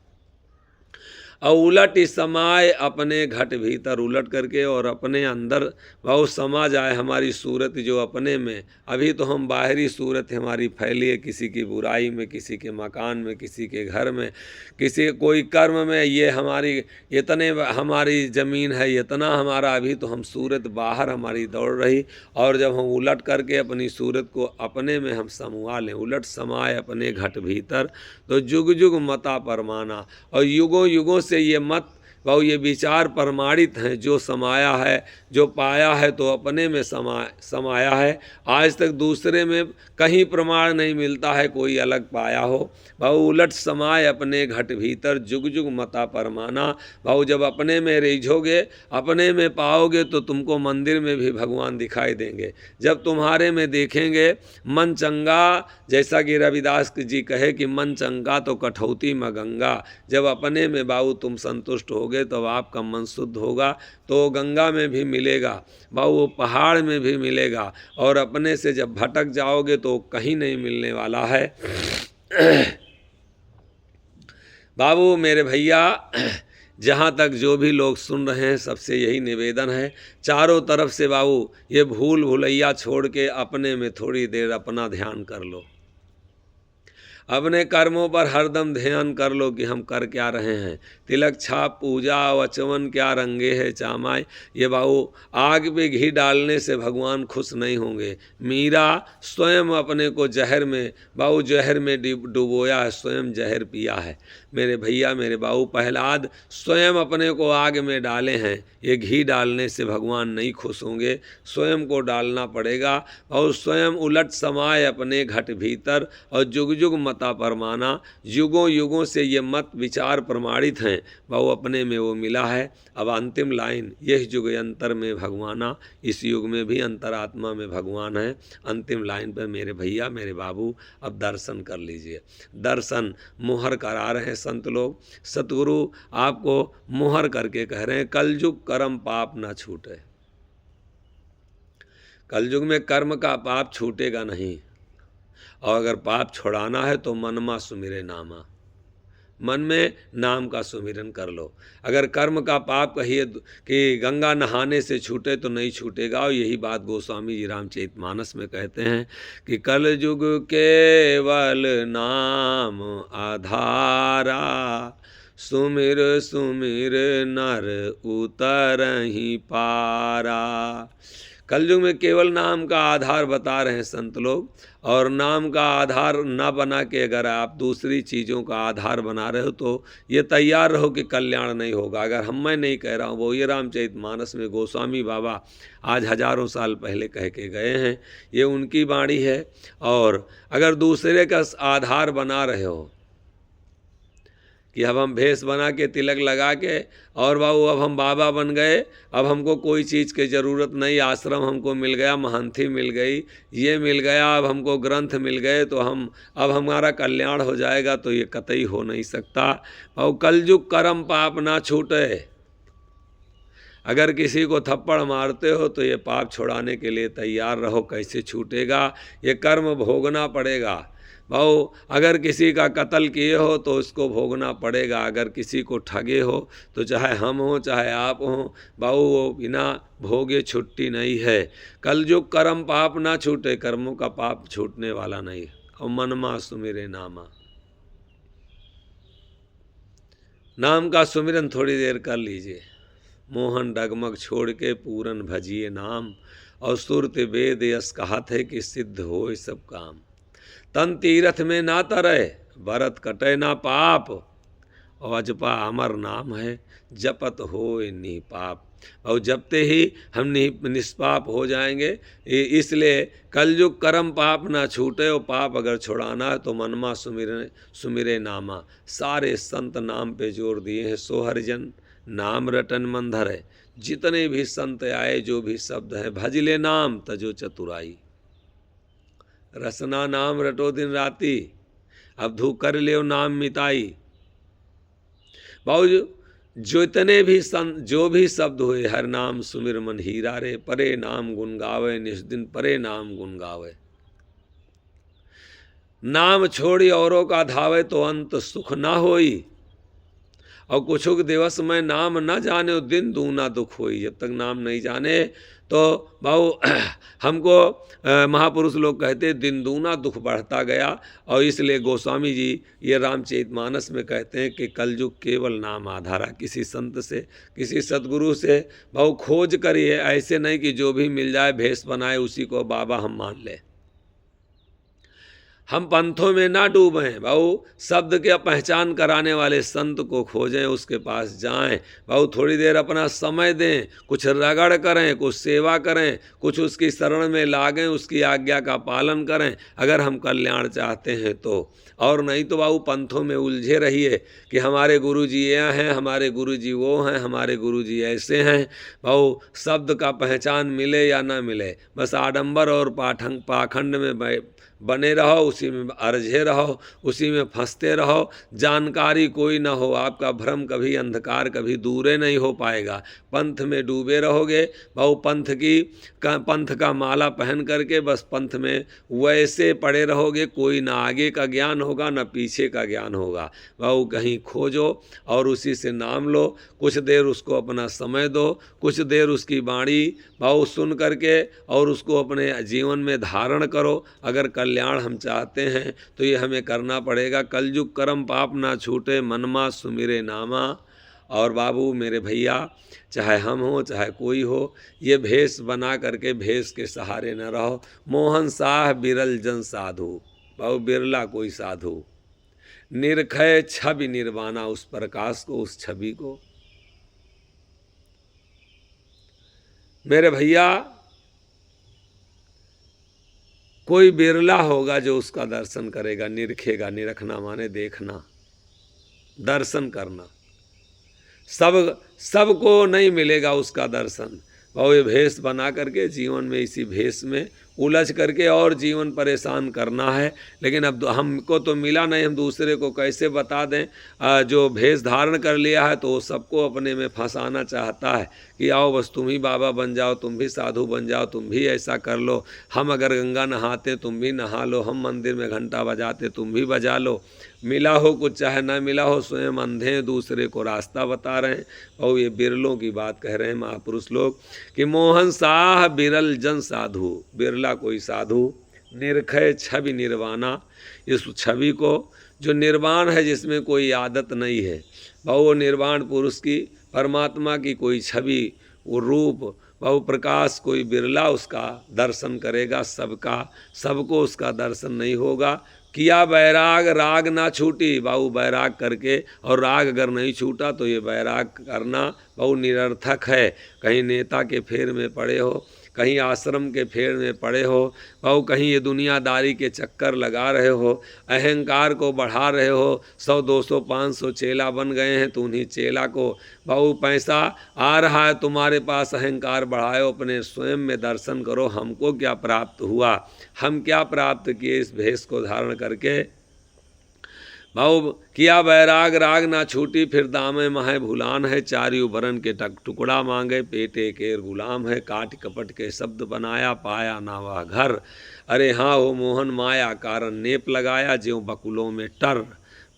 और उलट समाए अपने घट भीतर, उलट करके और अपने अंदर बहुत समा जाए हमारी सूरत जो अपने में। अभी तो हम बाहरी सूरत हमारी फैली है, किसी की बुराई में, किसी के मकान में, किसी के घर में, किसी कोई कर्म में, ये हमारी इतने हमारी ज़मीन है, इतना हमारा, अभी तो हम सूरत बाहर हमारी दौड़ रही। और जब हम उलट करके अपनी सूरत को अपने में हम समवा लें, उलट समाए अपने घट भीतर, तो जुग जुग मता परमाना। और युगों युगों से ये मत बहु ये विचार प्रमाणित हैं, जो समाया है, जो पाया है तो अपने में समाया है। आज तक दूसरे में कहीं प्रमाण नहीं मिलता है कोई अलग पाया हो। बहु उलट समाए अपने घट भीतर, जुग जुग मता परमाना। बहु जब अपने में रिझोगे, अपने में पाओगे, तो तुमको मंदिर में भी भगवान दिखाई देंगे। जब तुम्हारे में देखेंगे मन चंगा, जैसा कि रविदास जी कहे कि मन चंगा तो कठौती में गंगा। जब अपने में बाबू तुम संतुष्ट होगे तो आपका मन शुद्ध होगा, तो गंगा में भी मिलेगा बाबू, पहाड़ में भी मिलेगा। और अपने से जब भटक जाओगे तो कहीं नहीं मिलने वाला है। बाबू मेरे भैया, जहाँ तक जो भी लोग सुन रहे हैं, सबसे यही निवेदन है, चारों तरफ से बाबू ये भूल भुलैया छोड़ के अपने में थोड़ी देर अपना ध्यान कर लो। अपने कर्मों पर हरदम ध्यान कर लो कि हम कर क्या रहे हैं। तिलक छाप पूजा वचवन क्या रंगे है चामाय। ये बाबू आग पे घी डालने से भगवान खुश नहीं होंगे। मीरा स्वयं अपने को जहर में बाबू जहर में डुबोया है, स्वयं जहर पिया है। मेरे भैया मेरे बाबू प्रहलाद स्वयं अपने को आग में डाले हैं। ये घी डालने से भगवान नहीं खुश होंगे, स्वयं को डालना पड़ेगा। और स्वयं उलट समाए अपने घट भीतर, और जुग जुग मता परमाना। युगों युगों से ये मत विचार प्रमाणित हैं, वो अपने में वो मिला है। अब अंतिम लाइन, यह युग अंतर में भगवाना, इस युग में भी अंतरात्मा में भगवान है। अंतिम लाइन पर मेरे भैया मेरे बाबू अब दर्शन कर लीजिए। दर्शन मुहर करा रहे हैं संत लोग, सतगुरु आपको मुहर करके कह रहे हैं, कलयुग कर्म पाप ना छूटे। कलयुग में कर्म का पाप छूटेगा नहीं। और अगर पाप छुड़ाना है तो मनमा सुमिरे नामा, मन में नाम का सुमिरन कर लो। अगर कर्म का पाप कहिए कि गंगा नहाने से छूटे तो नहीं छूटेगा। और यही बात गोस्वामी जी रामचरितमानस में कहते हैं कि कलयुग केवल नाम आधारा, सुमिर सुमिर नर उतरहि पारा। कलयुग में केवल नाम का आधार बता रहे हैं संत लोग। और नाम का आधार ना बना के अगर आप दूसरी चीज़ों का आधार बना रहे हो तो ये तैयार रहो कि कल्याण नहीं होगा। अगर मैं नहीं कह रहा हूँ, वो ये रामचरितमानस में गोस्वामी बाबा आज हजारों साल पहले कह के गए हैं, ये उनकी वाणी है। और अगर दूसरे का आधार बना रहे हो कि अब हम भेष बना के तिलक लगा के और बाबू अब हम बाबा बन गए, अब हमको कोई चीज़ की ज़रूरत नहीं, आश्रम हमको मिल गया, महंती मिल गई, ये मिल गया, अब हमको ग्रंथ मिल गए तो हम अब हमारा कल्याण हो जाएगा, तो ये कतई हो नहीं सकता। और कलयुग कर्म पाप ना छूटे। अगर किसी को थप्पड़ मारते हो तो ये पाप छुड़ाने के लिए तैयार रहो। कैसे छूटेगा? ये कर्म भोगना पड़ेगा। भाऊ अगर किसी का कत्ल किए हो तो उसको भोगना पड़ेगा। अगर किसी को ठगे हो तो चाहे हम हो चाहे आप हो, भाऊ वो बिना भोगे छुट्टी नहीं है। कल जो कर्म पाप ना छूटे, कर्मों का पाप छूटने वाला नहीं। और मनमा सुमिरे नामा, नाम का सुमिरन थोड़ी देर कर लीजिए। मोहन डगमग छोड़ के पूरन भजिए नाम, और सुरत वेद यस कहत है कि सिद्ध हो सब काम। तन तीरथ में ना तरे, भरत कटे ना पाप, और अजपा अमर नाम है, जपत हो नि पाप। और जपते ही हम निष्पाप हो जाएंगे। इसलिए कलयुग कर्म पाप ना छूटे। और पाप अगर छुड़ाना है तो मनमा सुमिरे नामा। सारे संत नाम पे जोर दिए हैं। सोहरजन नाम रटन मंधर है। जितने भी संत आए, जो भी शब्द हैं, भजले नाम तजो चतुराई, रसना नाम रटो दिन राती, अब धू कर ले नाम मिताई। बाबू जितने भी जो भी शब्द हुए, हर नाम सुमिर मन हीरा रे, परे नाम गुन गावे निस्दिन परे नाम गुन गावे। नाम छोड़ी औरों का धावे तो अंत सुख ना होई, और कुछुक दिवस में नाम न जाने दिन दूना दुख होई। जब तक नाम नहीं जाने तो भाऊ हमको महापुरुष लोग कहते दिन दूना दुख बढ़ता गया। और इसलिए गोस्वामी जी ये रामचरितमानस में कहते हैं कि कलयुग केवल नाम आधारा। किसी संत से, किसी सतगुरु से भाऊ खोज करिए, ऐसे नहीं कि जो भी मिल जाए भेष बनाए उसी को बाबा हम मान लें। हम पंथों में ना डूबें भाऊ, शब्द के पहचान कराने वाले संत को खोजें, उसके पास जाएं भाऊ, थोड़ी देर अपना समय दें, कुछ रगड़ करें, कुछ सेवा करें, कुछ उसकी शरण में लागें, उसकी आज्ञा का पालन करें अगर हम कल्याण चाहते हैं तो। और नहीं तो भाऊ पंथों में उलझे रहिए कि हमारे गुरुजी ये हैं, हमारे गुरुजी वो हैं, हमारे गुरुजी ऐसे हैं। भाऊ शब्द का पहचान मिले या ना मिले, बस आडंबर और पाखंड में बने रहो, उसी में अर्झे रहो, उसी में फंसते रहो, जानकारी कोई ना हो, आपका भ्रम कभी अंधकार कभी दूरे नहीं हो पाएगा। पंथ में डूबे रहोगे भाऊ, पंथ का माला पहन करके बस पंथ में वैसे पड़े रहोगे, कोई ना आगे का ज्ञान होगा ना पीछे का ज्ञान होगा। भाऊ कहीं खोजो और उसी से नाम लो, कुछ देर उसको अपना समय दो, कुछ देर उसकी वाणी भाऊ सुन करके और उसको अपने जीवन में धारण करो। अगर कल्याण हम चाहते हैं तो ये हमें करना पड़ेगा। कलयुग कर्म पाप ना छूटे, मनमा सुमिरे नामा। और बाबू मेरे भैया, चाहे हम हो चाहे कोई हो, ये भेष बना करके भेष के सहारे न रहो। मोहन साह बिरल जन साधु, बाबू बिरला कोई साधु। निर्खय छवि निर्वाणा, उस प्रकाश को, उस छवि को। मेरे भैया कोई बिरला होगा जो उसका दर्शन करेगा, निरखेगा। निरखना माने देखना, दर्शन करना। सबको नहीं मिलेगा उसका दर्शन। और ये भेष बना करके जीवन में इसी भेष में उलझ करके और जीवन परेशान करना है। लेकिन अब हमको तो मिला नहीं, हम दूसरे को कैसे बता दें। जो भेष धारण कर लिया है तो वो सबको अपने में फंसाना चाहता है कि आओ बस तुम ही बाबा बन जाओ, तुम भी साधु बन जाओ, तुम भी ऐसा कर लो। हम अगर गंगा नहाते तुम भी नहा लो, हम मंदिर में घंटा बजाते तुम भी बजा लो। मिला हो कुछ चाहे ना मिला हो, स्वयं अंधे दूसरे को रास्ता बता रहे हैं। और ये बिरलों की बात कह रहे हैं महापुरुष लोग कि मोहन साह बिरल जन साधु, बिरला कोई साधु। निर्खय छवि निर्वाणा, इस छवि को जो निर्वाण है, जिसमें कोई आदत नहीं है भाव, वो निर्वाण पुरुष की, परमात्मा की कोई छवि, वो रूप, भाव प्रकाश, कोई बिरला उसका दर्शन करेगा। सबको उसका दर्शन नहीं होगा। किया बैराग राग ना छूटी, बाबू बैराग करके, और राग अगर नहीं छूटा तो ये बैराग करना बहु निरर्थक है। कहीं नेता के फेर में पड़े हो, कहीं आश्रम के फेर में पड़े हो, बहु कहीं ये दुनियादारी के चक्कर लगा रहे हो, अहंकार को बढ़ा रहे हो। 100 200 500 चेला बन गए हैं तो उन्हीं चेला को बहु पैसा आ रहा है तुम्हारे पास, अहंकार बढ़ाओ, अपने स्वयं में दर्शन करो। हमको क्या प्राप्त हुआ, हम क्या प्राप्त किए इस भेष को धारण करके। भाव किया बैराग राग ना छूटी, फिर दामे माहे भूलान है। चारियों बरन के टुकड़ा मांगे, पेटे के गुलाम है। काट कपट के शब्द बनाया, पाया ना वह घर। अरे हाँ हो मोहन माया कारण नेप लगाया, ज्यों बकुलों में टर।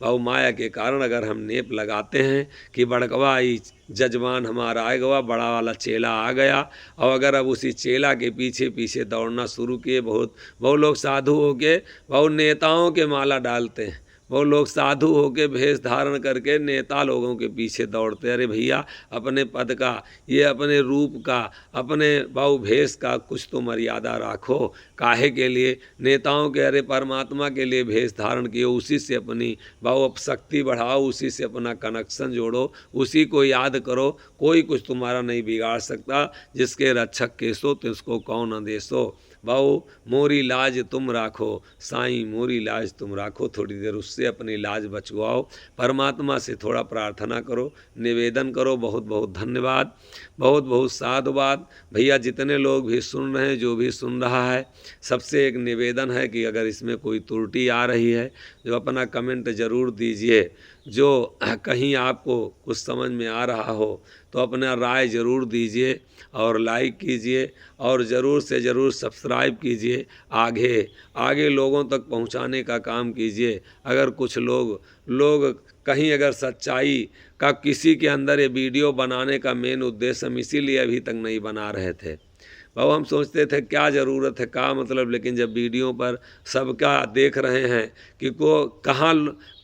भाव माया के कारण अगर हम नेप लगाते हैं कि बड़कवा ही जजमान हमारा आएगा, बड़ा वाला चेला आ गया, और अगर अब उसी चेला के पीछे पीछे दौड़ना शुरू किए, बहुत लोग साधु होके बहुत नेताओं के माला डालते हैं, वो लोग साधु होके भेष धारण करके नेता लोगों के पीछे दौड़ते। अरे भैया अपने पद का, ये अपने रूप का, अपने बाहु भेष का कुछ तो मर्यादा राखो। काहे के लिए नेताओं के, अरे परमात्मा के लिए भेष धारण किए, उसी से अपनी बाहु शक्ति बढ़ाओ, उसी से अपना कनेक्शन जोड़ो, उसी को याद करो। कोई कुछ तुम्हारा नहीं बिगाड़ सकता। जिसके रक्षक केसो तिसको कौन आदेशो। बाऊ मोरी लाज तुम राखो, साईं मोरी लाज तुम राखो। थोड़ी देर उससे अपनी लाज बचवाओ, परमात्मा से थोड़ा प्रार्थना करो, निवेदन करो। बहुत बहुत धन्यवाद, बहुत बहुत साधुवाद। भैया जितने लोग भी सुन रहे हैं, जो भी सुन रहा है, सबसे एक निवेदन है कि अगर इसमें कोई त्रुटि आ रही है जो अपना कमेंट ज़रूर दीजिए। जो कहीं आपको कुछ समझ में आ रहा हो तो अपना राय ज़रूर दीजिए और लाइक कीजिए, और ज़रूर से ज़रूर सब्सक्राइब कीजिए। आगे लोगों तक पहुंचाने का काम कीजिए। अगर कुछ लोग कहीं अगर सच्चाई का किसी के अंदर ये वीडियो बनाने का मेन उद्देश्य हम इसीलिए अभी तक नहीं बना रहे थे भाऊ। हम सोचते थे क्या ज़रूरत है, क्या मतलब, लेकिन जब वीडियो पर सबका देख रहे हैं कि को कहाँ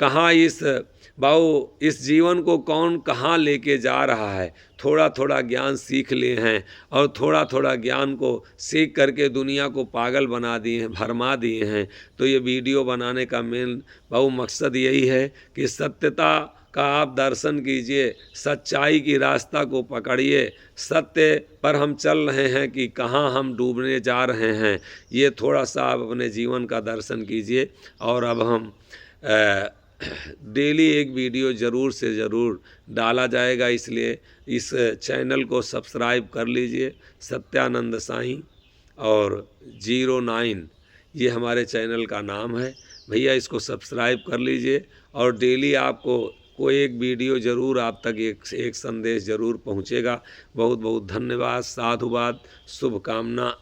कहाँ इस जीवन को कौन कहाँ लेके जा रहा है, थोड़ा थोड़ा ज्ञान सीख लिए हैं और थोड़ा थोड़ा ज्ञान को सीख करके दुनिया को पागल बना दिए हैं, भरमा दिए हैं। तो ये वीडियो बनाने का मेन भाऊ मकसद यही है कि सत्यता का आप दर्शन कीजिए, सच्चाई की रास्ता को पकड़िए, सत्य पर हम चल रहे हैं कि कहाँ हम डूबने जा रहे हैं, ये थोड़ा सा आप अपने जीवन का दर्शन कीजिए। और अब हम डेली एक वीडियो ज़रूर से ज़रूर डाला जाएगा, इसलिए इस चैनल को सब्सक्राइब कर लीजिए। सत्यानंद साईं और 09 ये हमारे चैनल का नाम है भैया, इसको सब्सक्राइब कर लीजिए और डेली आपको कोई एक वीडियो ज़रूर आप तक एक संदेश ज़रूर पहुँचेगा। बहुत बहुत धन्यवाद, साधुवाद, शुभकामना।